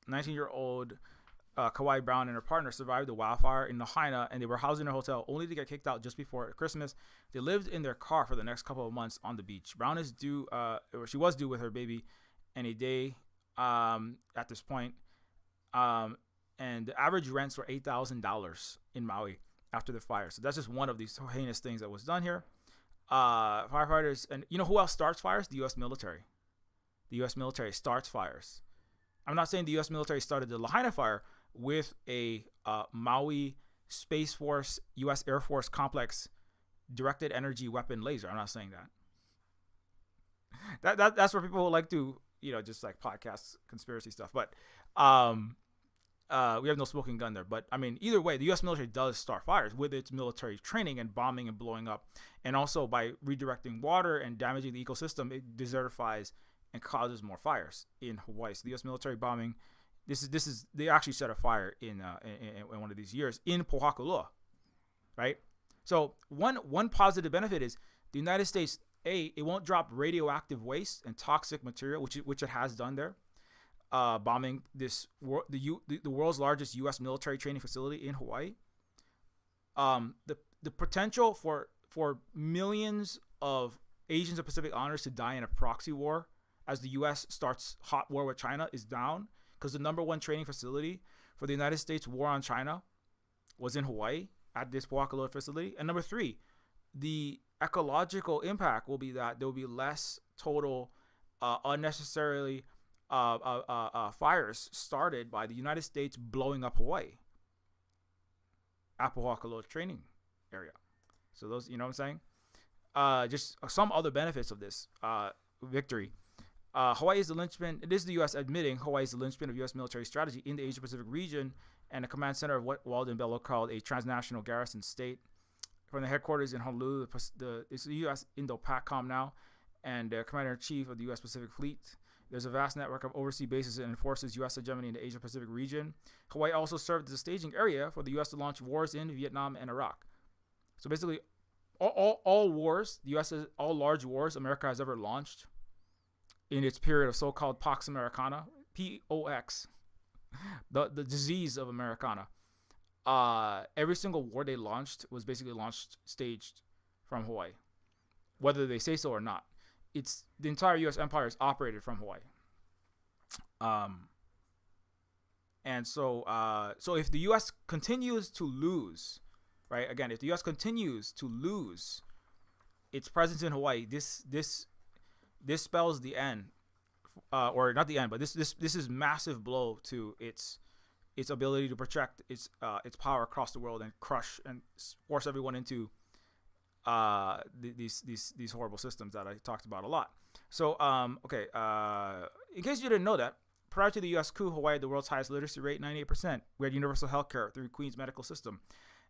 19-year-old Kauai Brown, and her partner survived the wildfire in Lahaina, and they were housed in a hotel only to get kicked out just before Christmas. They lived in their car for the next couple of months on the beach. Brown is due, she was due with her baby any day at this point, and the average rents were $8,000 in Maui after the fire. So that's just one of these heinous things that was done here. Firefighters, and you know who else starts fires? The U.S. military. The U.S. military starts fires. I'm not saying the U.S. military started the Lahaina fire with a Maui Space Force, U.S. Air Force complex directed energy weapon laser. I'm not saying that. That's where people would like to, just like podcast conspiracy stuff. But we have no smoking gun there. But I mean, either way, the U.S. military does start fires with its military training and bombing and blowing up, and also by redirecting water and damaging the ecosystem, it desertifies and causes more fires in Hawaii. So the U.S. military bombing, they actually set a fire in one of these years in Pohakuloa, right? So one positive benefit is the United States, it won't drop radioactive waste and toxic material, which it has done there, bombing the world's largest U.S. military training facility in Hawaii. The potential for millions of Asians and Pacific Islanders to die in a proxy war as the U.S. starts hot war with China is down, because the number one training facility for the United States war on China was in Hawaii at this Pohakuloa facility. And number three, the ecological impact will be that there will be less total unnecessarily fires started by the United States blowing up Hawaii at Pohakuloa training area. So those, you know what I'm saying? Just some other benefits of this victory. Hawaii is the linchpin. It is the U.S. admitting Hawaii is the linchpin of U.S. military strategy in the Asia-Pacific region and a command center of what Walden Bellow called a transnational garrison state. From the headquarters in Honolulu, it's the U.S. Indo-PACOM now, and Commander-in-Chief of the U.S. Pacific Fleet. There's a vast network of overseas bases and enforces U.S. hegemony in the Asia-Pacific region. Hawaii also served as a staging area for the U.S. to launch wars in Vietnam and Iraq. So basically, all wars, all large wars America has ever launched in its period of so-called Pax Americana, POX, the disease of Americana. Every single war they launched was basically staged from Hawaii, whether they say so or not. It's the entire U.S. empire is operated from Hawaii. And so if the U.S. continues to lose, right? Again, if the U.S. continues to lose its presence in Hawaii, this spells the end, or not the end, but this is massive blow to its ability to project its power across the world and crush and force everyone into these horrible systems that I talked about a lot. So okay, in case you didn't know that, prior to the U.S. coup, Hawaii had the world's highest literacy rate, 98%. We had universal health care through Queen's medical system,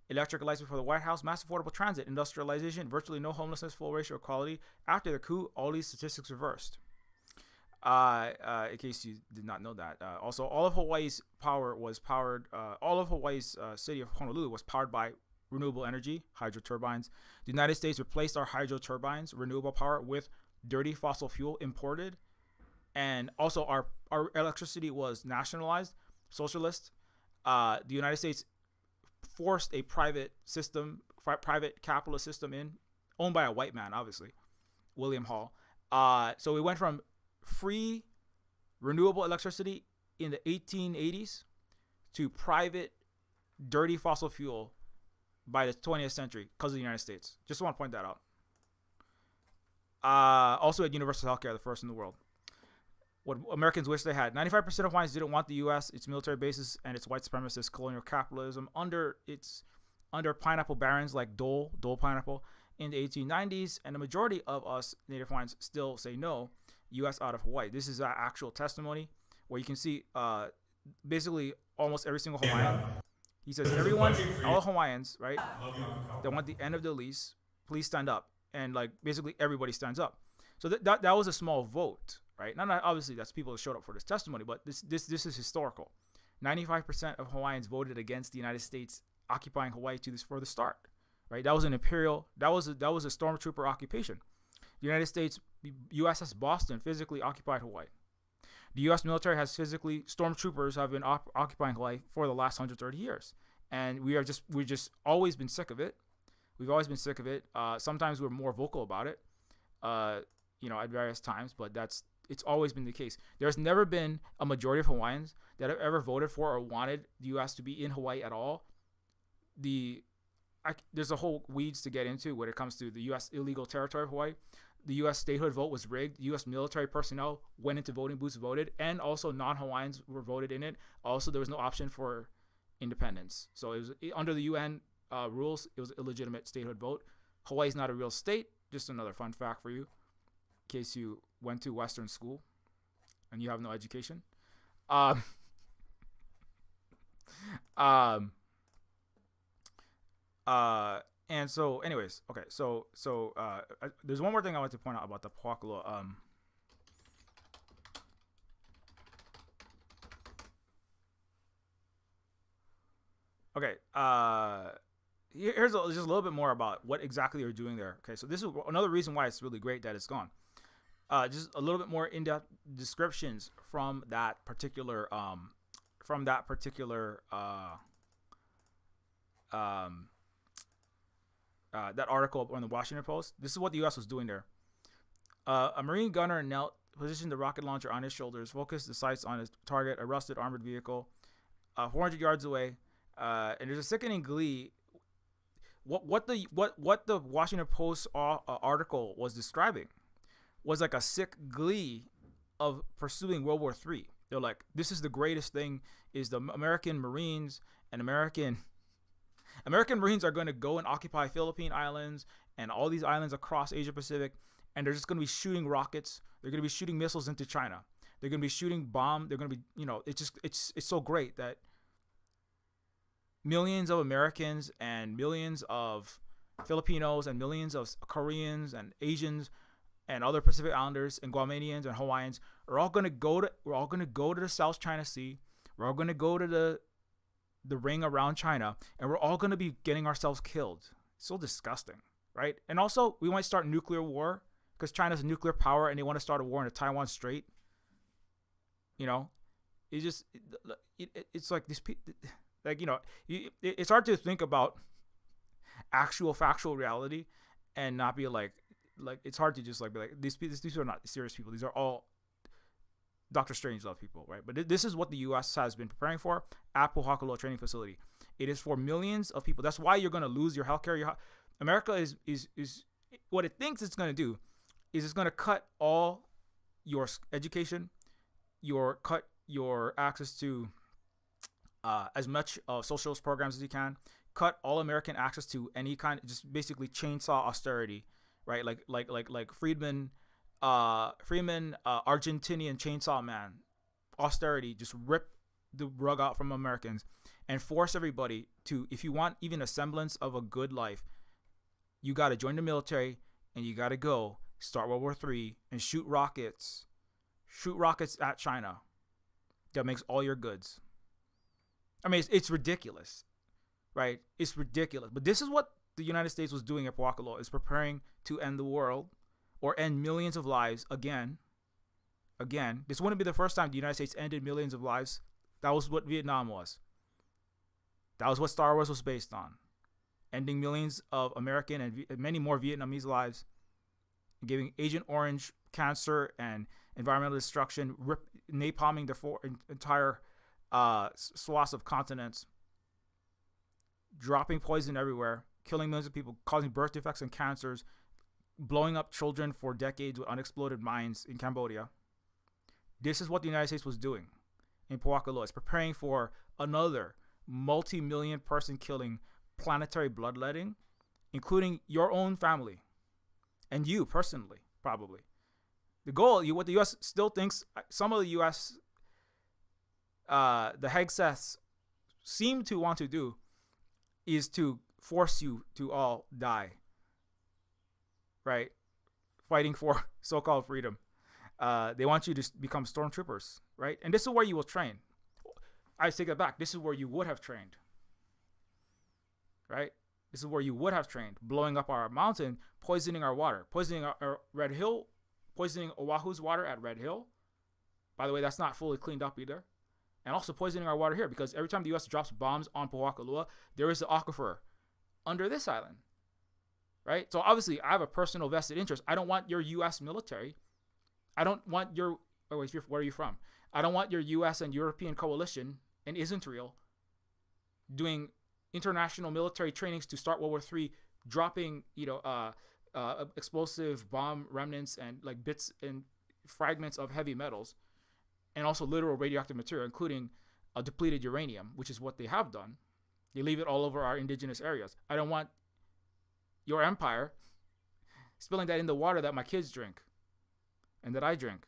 electric lights before the White House, mass affordable transit, industrialization, virtually no homelessness, full racial equality. After the coup, all these statistics reversed. In case you did not know that. Also, all of Hawaii's city of Honolulu was powered by renewable energy, hydro turbines. The United States replaced our hydro turbines, renewable power, with dirty fossil fuel imported. And also our electricity was nationalized, socialist. The United States forced a private capitalist system owned by a white man, obviously, William Hall. So we went from free renewable electricity in the 1880s to private, dirty fossil fuel by the 20th century because of the United States. Just want to point that out. Also had universal healthcare, the first in the world. What Americans wish they had. 95% of Hawaiians didn't want the U.S., its military bases, and its white supremacist colonial capitalism under pineapple barons like Dole Pineapple in the 1890s, and the majority of us Native Hawaiians still say no, U.S. out of Hawaii. This is actual testimony where you can see basically almost every single Hawaiian. He says, everyone, all Hawaiians, right, that want the end of the lease, please stand up. And like basically everybody stands up. So that was a small vote, right? Not obviously that's people that showed up for this testimony, but this is historical. 95% of Hawaiians voted against the United States occupying Hawaii for the start, right? That was an imperial. That was a stormtrooper occupation. The United States, USS Boston, physically occupied Hawaii. The U.S. military has physically stormtroopers have been occupying Hawaii for the last 130 years, and we've just always been sick of it. We've always been sick of it. Sometimes we're more vocal about it, at various times, but it's always been the case. There's never been a majority of Hawaiians that have ever voted for or wanted the U.S. to be in Hawaii at all. There's a whole weeds to get into when it comes to the U.S. illegal territory of Hawaii. The U.S. statehood vote was rigged. U.S. military personnel went into voting booths, voted, and also non-Hawaiians were voted in it. Also, there was no option for independence. So it was under the UN rules. It was an illegitimate statehood vote. Hawaii is not a real state. Just another fun fact for you, in case you went to Western school and you have no education. And so, anyways, okay. So there's one more thing I want to point out about the Pohakuloa. Okay. Here's just a little bit more about what exactly you're doing there. Okay. So this is another reason why it's really great that it's gone. Just a little bit more in-depth descriptions from that particular that article on the Washington Post. This is what the U.S. was doing there. A Marine gunner positioned the rocket launcher on his shoulders, focused the sights on his target, a rusted armored vehicle, 400 yards away. And there's a sickening glee. What the Washington Post article was describing was like a sick glee of pursuing World War III. They're like, this is the greatest thing, is the American Marines and American Marines are going to go and occupy Philippine Islands and all these islands across Asia Pacific, and they're just going to be shooting rockets. They're going to be shooting missiles into China. They're going to be shooting bombs. They're going to be, it's so great that millions of Americans and millions of Filipinos and millions of Koreans and Asians and other Pacific Islanders and Guamanians and Hawaiians are all going to go to the South China Sea. We're all going to go to the ring around China, and we're all going to be getting ourselves killed. It's so disgusting, right? And also, we might start nuclear war because China's a nuclear power and they want to start a war in the Taiwan Strait. It's like these people, it's hard to think about actual factual reality and not be like it's hard to just be like these are not serious people. These are all Dr. Strangelove people, right? But this is what the U.S. has been preparing for at Pohakuloa training facility. It is for millions of people. That's why you're going to lose your healthcare. America is what it thinks it's going to do is it's going to cut all your education, cut your access to as much socialist programs as you can, cut all American access to any kind, just basically chainsaw austerity, right? Like Friedman, Argentinian chainsaw man, austerity, just rip the rug out from Americans and force everybody to, if you want even a semblance of a good life, you got to join the military and you got to go start World War III and shoot rockets at China. That makes all your goods. I mean, it's ridiculous, right? It's ridiculous. But this is what the United States was doing at Pohakuloa, is preparing to end the world or end millions of lives again. This wouldn't be the first time the United States ended millions of lives. That was what Vietnam was. That was what Star Wars was based on. Ending millions of American and many more Vietnamese lives giving Agent Orange cancer and environmental destruction, napalming the entire swaths of continents, dropping poison everywhere, killing millions of people, causing birth defects and cancers, blowing up children for decades with unexploded mines in Cambodia. This is what the United States was doing in Pohakuloa. It's preparing for another multi-million person killing planetary bloodletting, including your own family and you personally, probably. The goal, what the U.S. still thinks, some of the U.S., the Hegseths seem to want to do, is to force you to all die, right? Fighting for so-called freedom. They want you to become stormtroopers, right? And this is where you will train. I take it back. This is where you would have trained, right? This is where you would have trained, blowing up our mountain, poisoning our water, poisoning our Red Hill, poisoning Oahu's water at Red Hill. By the way, that's not fully cleaned up either. And also poisoning our water here, because every time the U.S. drops bombs on Pohakuloa, there is an aquifer under this island, right? So obviously, I have a personal vested interest. I don't want your U.S. military. I don't want your, where are you from? I don't want your U.S. and European coalition, and isn't real, doing international military trainings to start World War III, dropping, explosive bomb remnants and like bits and fragments of heavy metals, and also literal radioactive material, including depleted uranium, which is what they have done. They leave it all over our indigenous areas. I don't want your empire spilling that in the water that my kids drink and that I drink,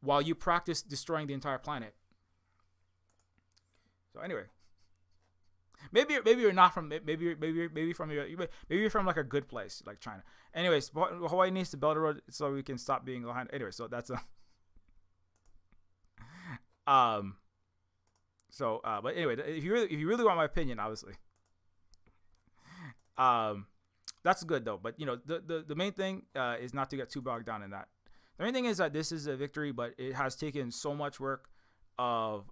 while you practice destroying the entire planet. So anyway, maybe you're not from maybe you're from like a good place like China. Anyways, Hawaii needs to build a road so we can stop being behind. Anyway, so that's a but anyway, if you really want my opinion, obviously, that's good though. But the main thing is not to get too bogged down in that. The main thing is that this is a victory, but it has taken so much work of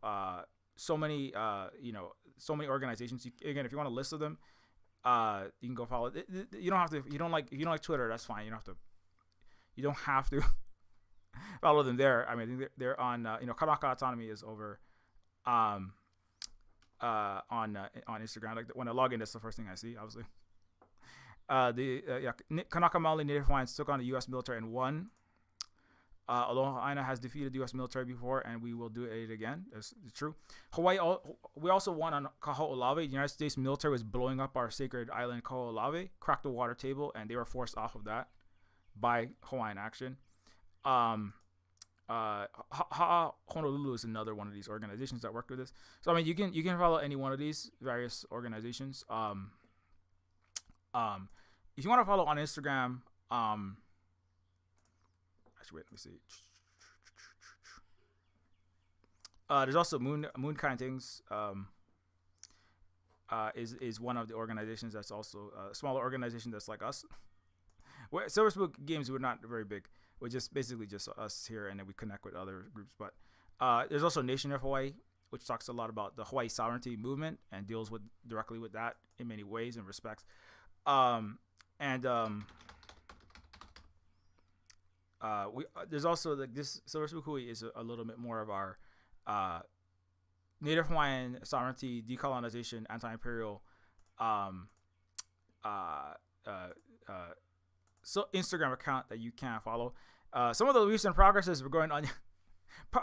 so many organizations. Again, if you want a list of them, you can go follow. You don't have to. If you don't like Twitter, that's fine. You don't have to follow them there. I mean, they're on. Kanaka Autonomy is over on Instagram. Like when I log in, that's the first thing I see. Obviously, Kanaka Maoli Native Hawaiians took on the U.S. military and won. Aloha Aina has defeated the U.S. military before, and we will do it again. That's true. Hawaii, we also won on Kaho'olawe. The United States military was blowing up our sacred island, Kaho'olawe, cracked the water table, and they were forced off of that by Hawaiian action. Ha'a Honolulu is another one of these organizations that worked with this. So I mean, you can follow any one of these various organizations. If you want to follow on Instagram, wait, let me see. There's also Moon Kind Things. Is one of the organizations that's also a smaller organization that's like us. Silver Spook Games, we're not very big. We're just basically just us here, and then we connect with other groups. But there's also Nation of Hawaii, which talks a lot about the Hawaii sovereignty movement and deals directly with that in many ways and respects. There's also this Silver Spook Hui is a little bit more of our Native Hawaiian sovereignty, decolonization, anti-imperial so Instagram account that you can follow. Some of the recent progresses we're going on.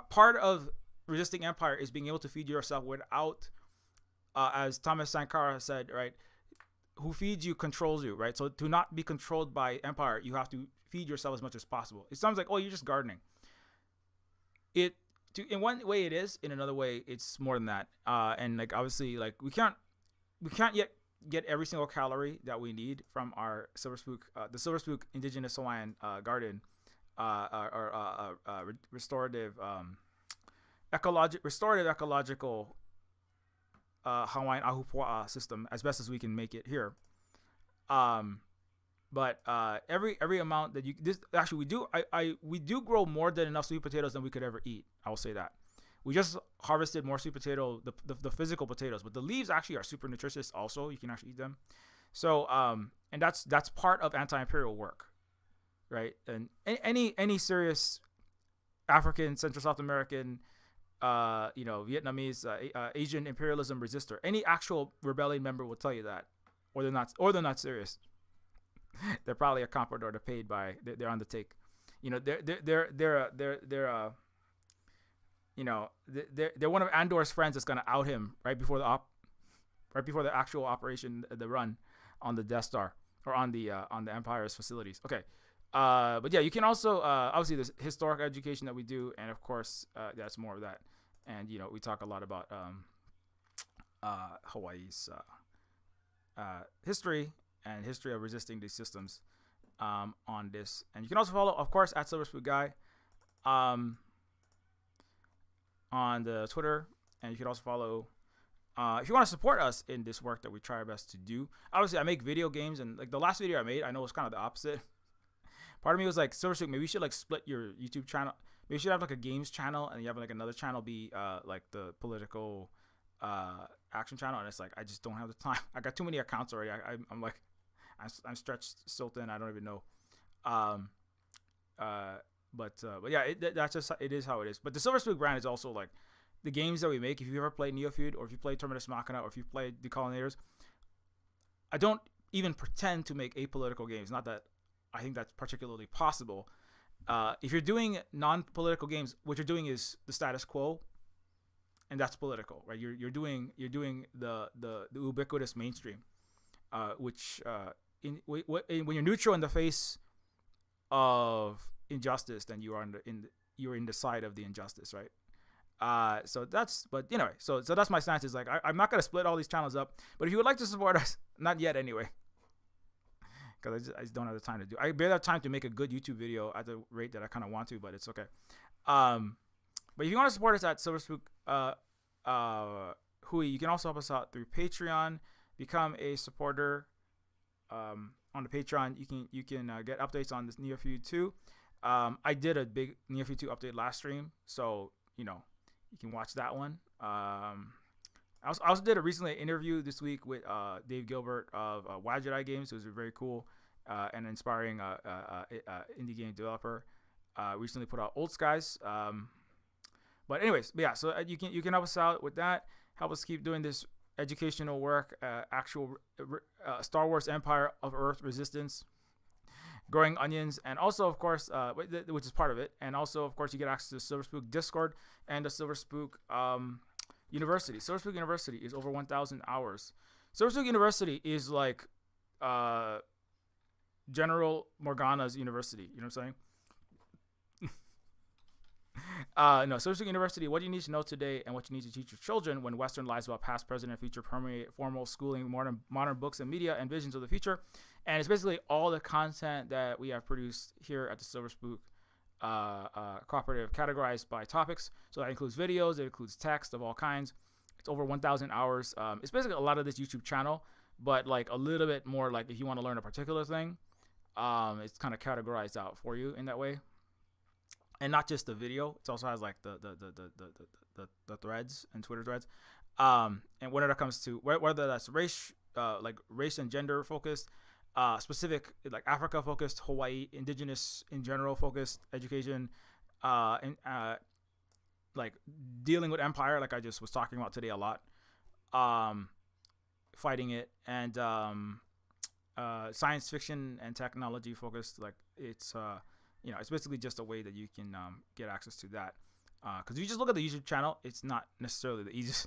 Part of resisting empire is being able to feed yourself without, as Thomas Sankara said, right? Who feeds you controls you, right? So to not be controlled by empire, you have to feed yourself as much as possible. It sounds like, oh, you're just gardening. In one way it is, in another way it's more than that. And like obviously, like we can't yet get every single calorie that we need from our Silver Spook, the Silver Spook Indigenous Hawaiian garden, restorative ecological Hawaiian ahupua'a system as best as we can make it here. But every amount that we do grow more than enough sweet potatoes than we could ever eat. I will say that. We just harvested more sweet potato, the physical potatoes, but the leaves actually are super nutritious also. You can actually eat them. So and that's part of anti-imperial work. right? And any serious African, Central South American, Vietnamese, Asian imperialism resistor, any actual rebellion member will tell you that, or they're not serious. They're probably a comprador. They're paid by. They're on the take. They're one of Andor's friends that's gonna out him right before the actual operation, the run on the Death Star or on the Empire's facilities. Okay. But yeah, you can also obviously there's historic education that we do, and of course that's more of that. And we talk a lot about Hawaii's history and history of resisting these systems on this. And you can also follow, of course, at Silver Spook Guy on the Twitter, and you can also follow. If you want to support us in this work that we try our best to do, obviously I make video games, and like the last video I made, I know was kind of the opposite. Part of me was like, Silver Spook, maybe you should like split your YouTube channel. Maybe you should have like a games channel, and you have like another channel be like the political action channel. And it's like, I just don't have the time. I got too many accounts already. I'm like, I'm stretched so thin. I don't even know. But yeah, that's just, it is how it is. But the Silver Spook brand is also like the games that we make. If you ever played Neofeud, or if you played Terminus Machina, or if you played Decolonators, I don't even pretend to make apolitical games. Not that I think that's particularly possible. If you're doing non-political games, what you're doing is the status quo, and that's political, right? You're doing the ubiquitous mainstream, which when you're neutral in the face of injustice, then you're in the side of the injustice, right? So that's my stance. Is like I'm not gonna split all these channels up, but if you would like to support us, not yet anyway, because I just don't have the time to do. I barely have time to make a good YouTube video at the rate that I kind of want to, but it's okay. But if you want to support us at Silver Spook Hui, you can also help us out through Patreon. Become a supporter on the Patreon. You can get updates on this Neofeud 2. I did a big Neofeud 2 update last stream, so you can watch that one. I also did a recently interview this week with Dave Gilbert of Wild Jedi Games. It was very cool and inspiring indie game developer. Recently put out Old Skies. But anyways, yeah. So you can help us out with that. Help us keep doing this educational work. Actual Star Wars Empire of Earth Resistance, Growing Onions, and also of course, which is part of it. And also of course, you get access to the Silver Spook Discord and the Silver Spook University. Silver Spook University is over 1,000 hours. Silver Spook University is like General Morgana's university. You know what I'm saying? No, Silver Spook University, what you need to know today and what you need to teach your children when Western lies about past, present, and future permeate formal schooling, modern books and media, and visions of the future. And it's basically all the content that we have produced here at the Silver Spook cooperative, categorized by topics. So that includes videos, it includes text of all kinds. It's over 1,000 hours. It's basically a lot of this YouTube channel, but like a little bit more like if you want to learn a particular thing, it's kind of categorized out for you in that way. And not just the video, it also has like the threads and Twitter threads. And whenever it comes to whether that's race and gender focused, specific like Africa focused, Hawaii, indigenous in general focused education, and like dealing with empire, like I just was talking about today a lot, fighting it, and science fiction and technology focused, like it's it's basically just a way that you can get access to that. Because if you just look at the YouTube channel, it's not necessarily the easiest.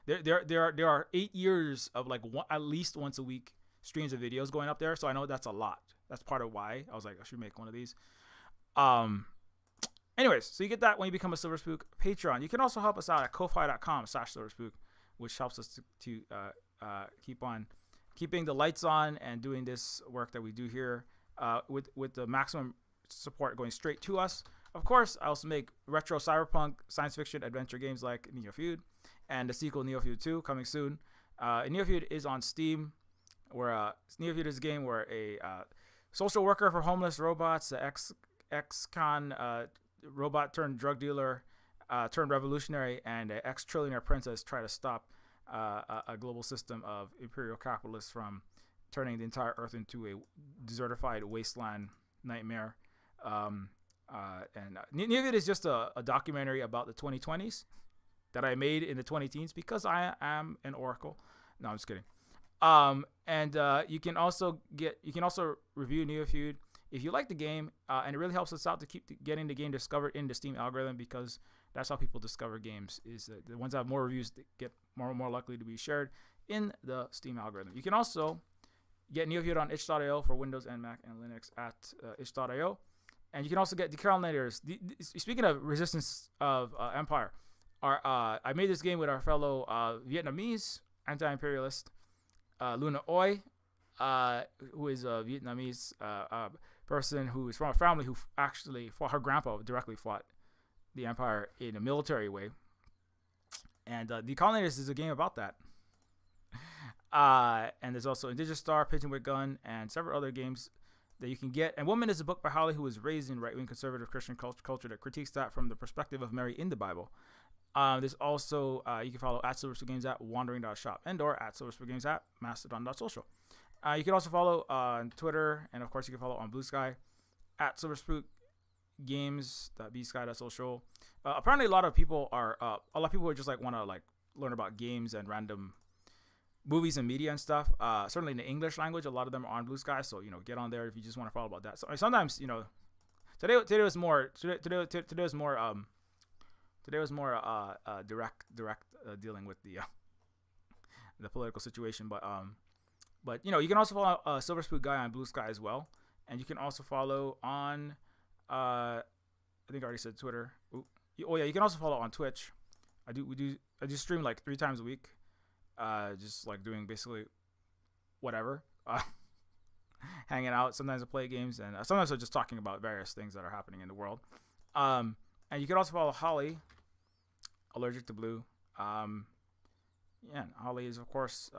There are 8 years of like at least once a week streams of videos going up there, so I know that's a lot. That's part of why I was like, I should make one of these. Anyways, so you get that when you become a Silver Spook Patreon. You can also help us out at ko-fi.com/silverspook, which helps us to keep on keeping the lights on and doing this work that we do here with the maximum support going straight to us. Of course, I also make retro cyberpunk science fiction adventure games like Neofeud and the sequel Neofeud 2 coming soon. Neofeud is on Steam, where Neofeud is a game where a social worker for homeless robots, an ex-con robot turned drug dealer turned revolutionary, and an ex-trillionaire princess try to stop a global system of imperial capitalists from turning the entire earth into a desertified wasteland nightmare. Neofeud is just a documentary about the 2020s that I made in the 20 teens because I am an oracle. No, I'm just kidding. You can also review Neofeud if you like the game, and it really helps us out to keep getting the game discovered in the Steam algorithm, because that's how people discover games. Is the ones that have more reviews that get more likely to be shared in the Steam algorithm. You can also get Neofeud on itch.io for Windows and Mac and Linux at itch.io. And you can also get Decalinators. Speaking of Resistance of Empire, I made this game with our fellow Vietnamese anti-imperialist Luna Oi, who is a Vietnamese person who is from a family who actually fought. Her grandpa directly fought the Empire in a military way. And Decalinators is a game about that. And there's also Indigenous Star, Pigeon with Gun, and several other games that you can get. And Woman is a book by Holly, who was raised in right-wing conservative Christian culture that critiques that from the perspective of Mary in the Bible. There's also, you can follow at Silverspoon Games at wandering.shop and or at Silverspoon Games at mastodon.social. You can also follow on Twitter, and of course you can follow on Blue Sky at Silverspoon Games.bsky.social. Apparently a lot of people are just like want to like learn about games and random movies and media and stuff. Certainly in the English language, a lot of them are on Blue Sky, so get on there if you just want to follow about that. So sometimes today was more direct dealing with the political situation, but you can also follow Silver Spook Guy on Blue Sky as well, and you can also follow on I think I already said Twitter. Oh yeah, you can also follow on Twitch. I do stream like 3 times a week. Just like doing basically whatever, hanging out. Sometimes I play games, and sometimes I'm just talking about various things that are happening in the world. And you can also follow Holly, Allergic to Blue. Holly is of course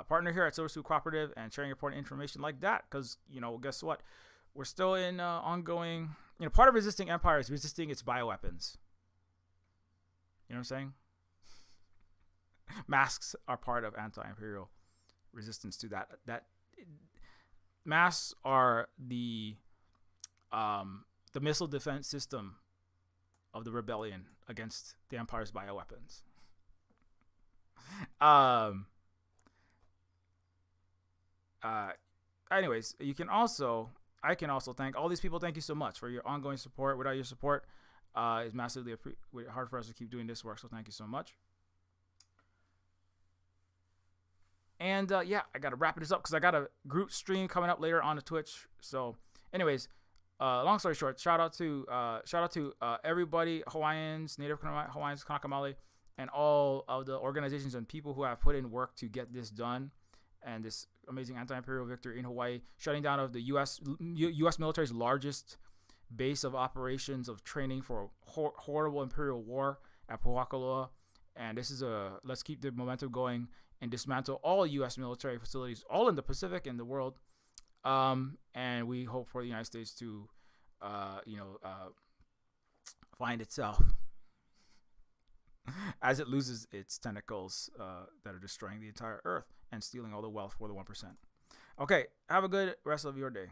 partner here at Silver Suit Cooperative and sharing important information like that. Because guess what? We're still in ongoing. Part of resisting Empire is resisting its bioweapons. You know what I'm saying? Masks are part of anti-imperial resistance to that. That masks are the missile defense system of the rebellion against the Empire's bioweapons. Anyways, I can also thank all these people. Thank you so much for your ongoing support. Without your support, it's massively hard for us to keep doing this work. So thank you so much. And I gotta wrap this up because I got a group stream coming up later on the Twitch. So, anyways, long story short, shout out to everybody, Hawaiians, Native Hawaiians, Kanakamale, and all of the organizations and people who have put in work to get this done, and this amazing anti-imperial victory in Hawaii, shutting down of the U.S. military's largest base of operations of training for a horrible imperial war at Pohakuloa. And this is let's keep the momentum going and dismantle all U.S. military facilities all in the Pacific and the world. And we hope for the United States to find itself as it loses its tentacles that are destroying the entire earth and stealing all the wealth for the 1%. Okay, have a good rest of your day.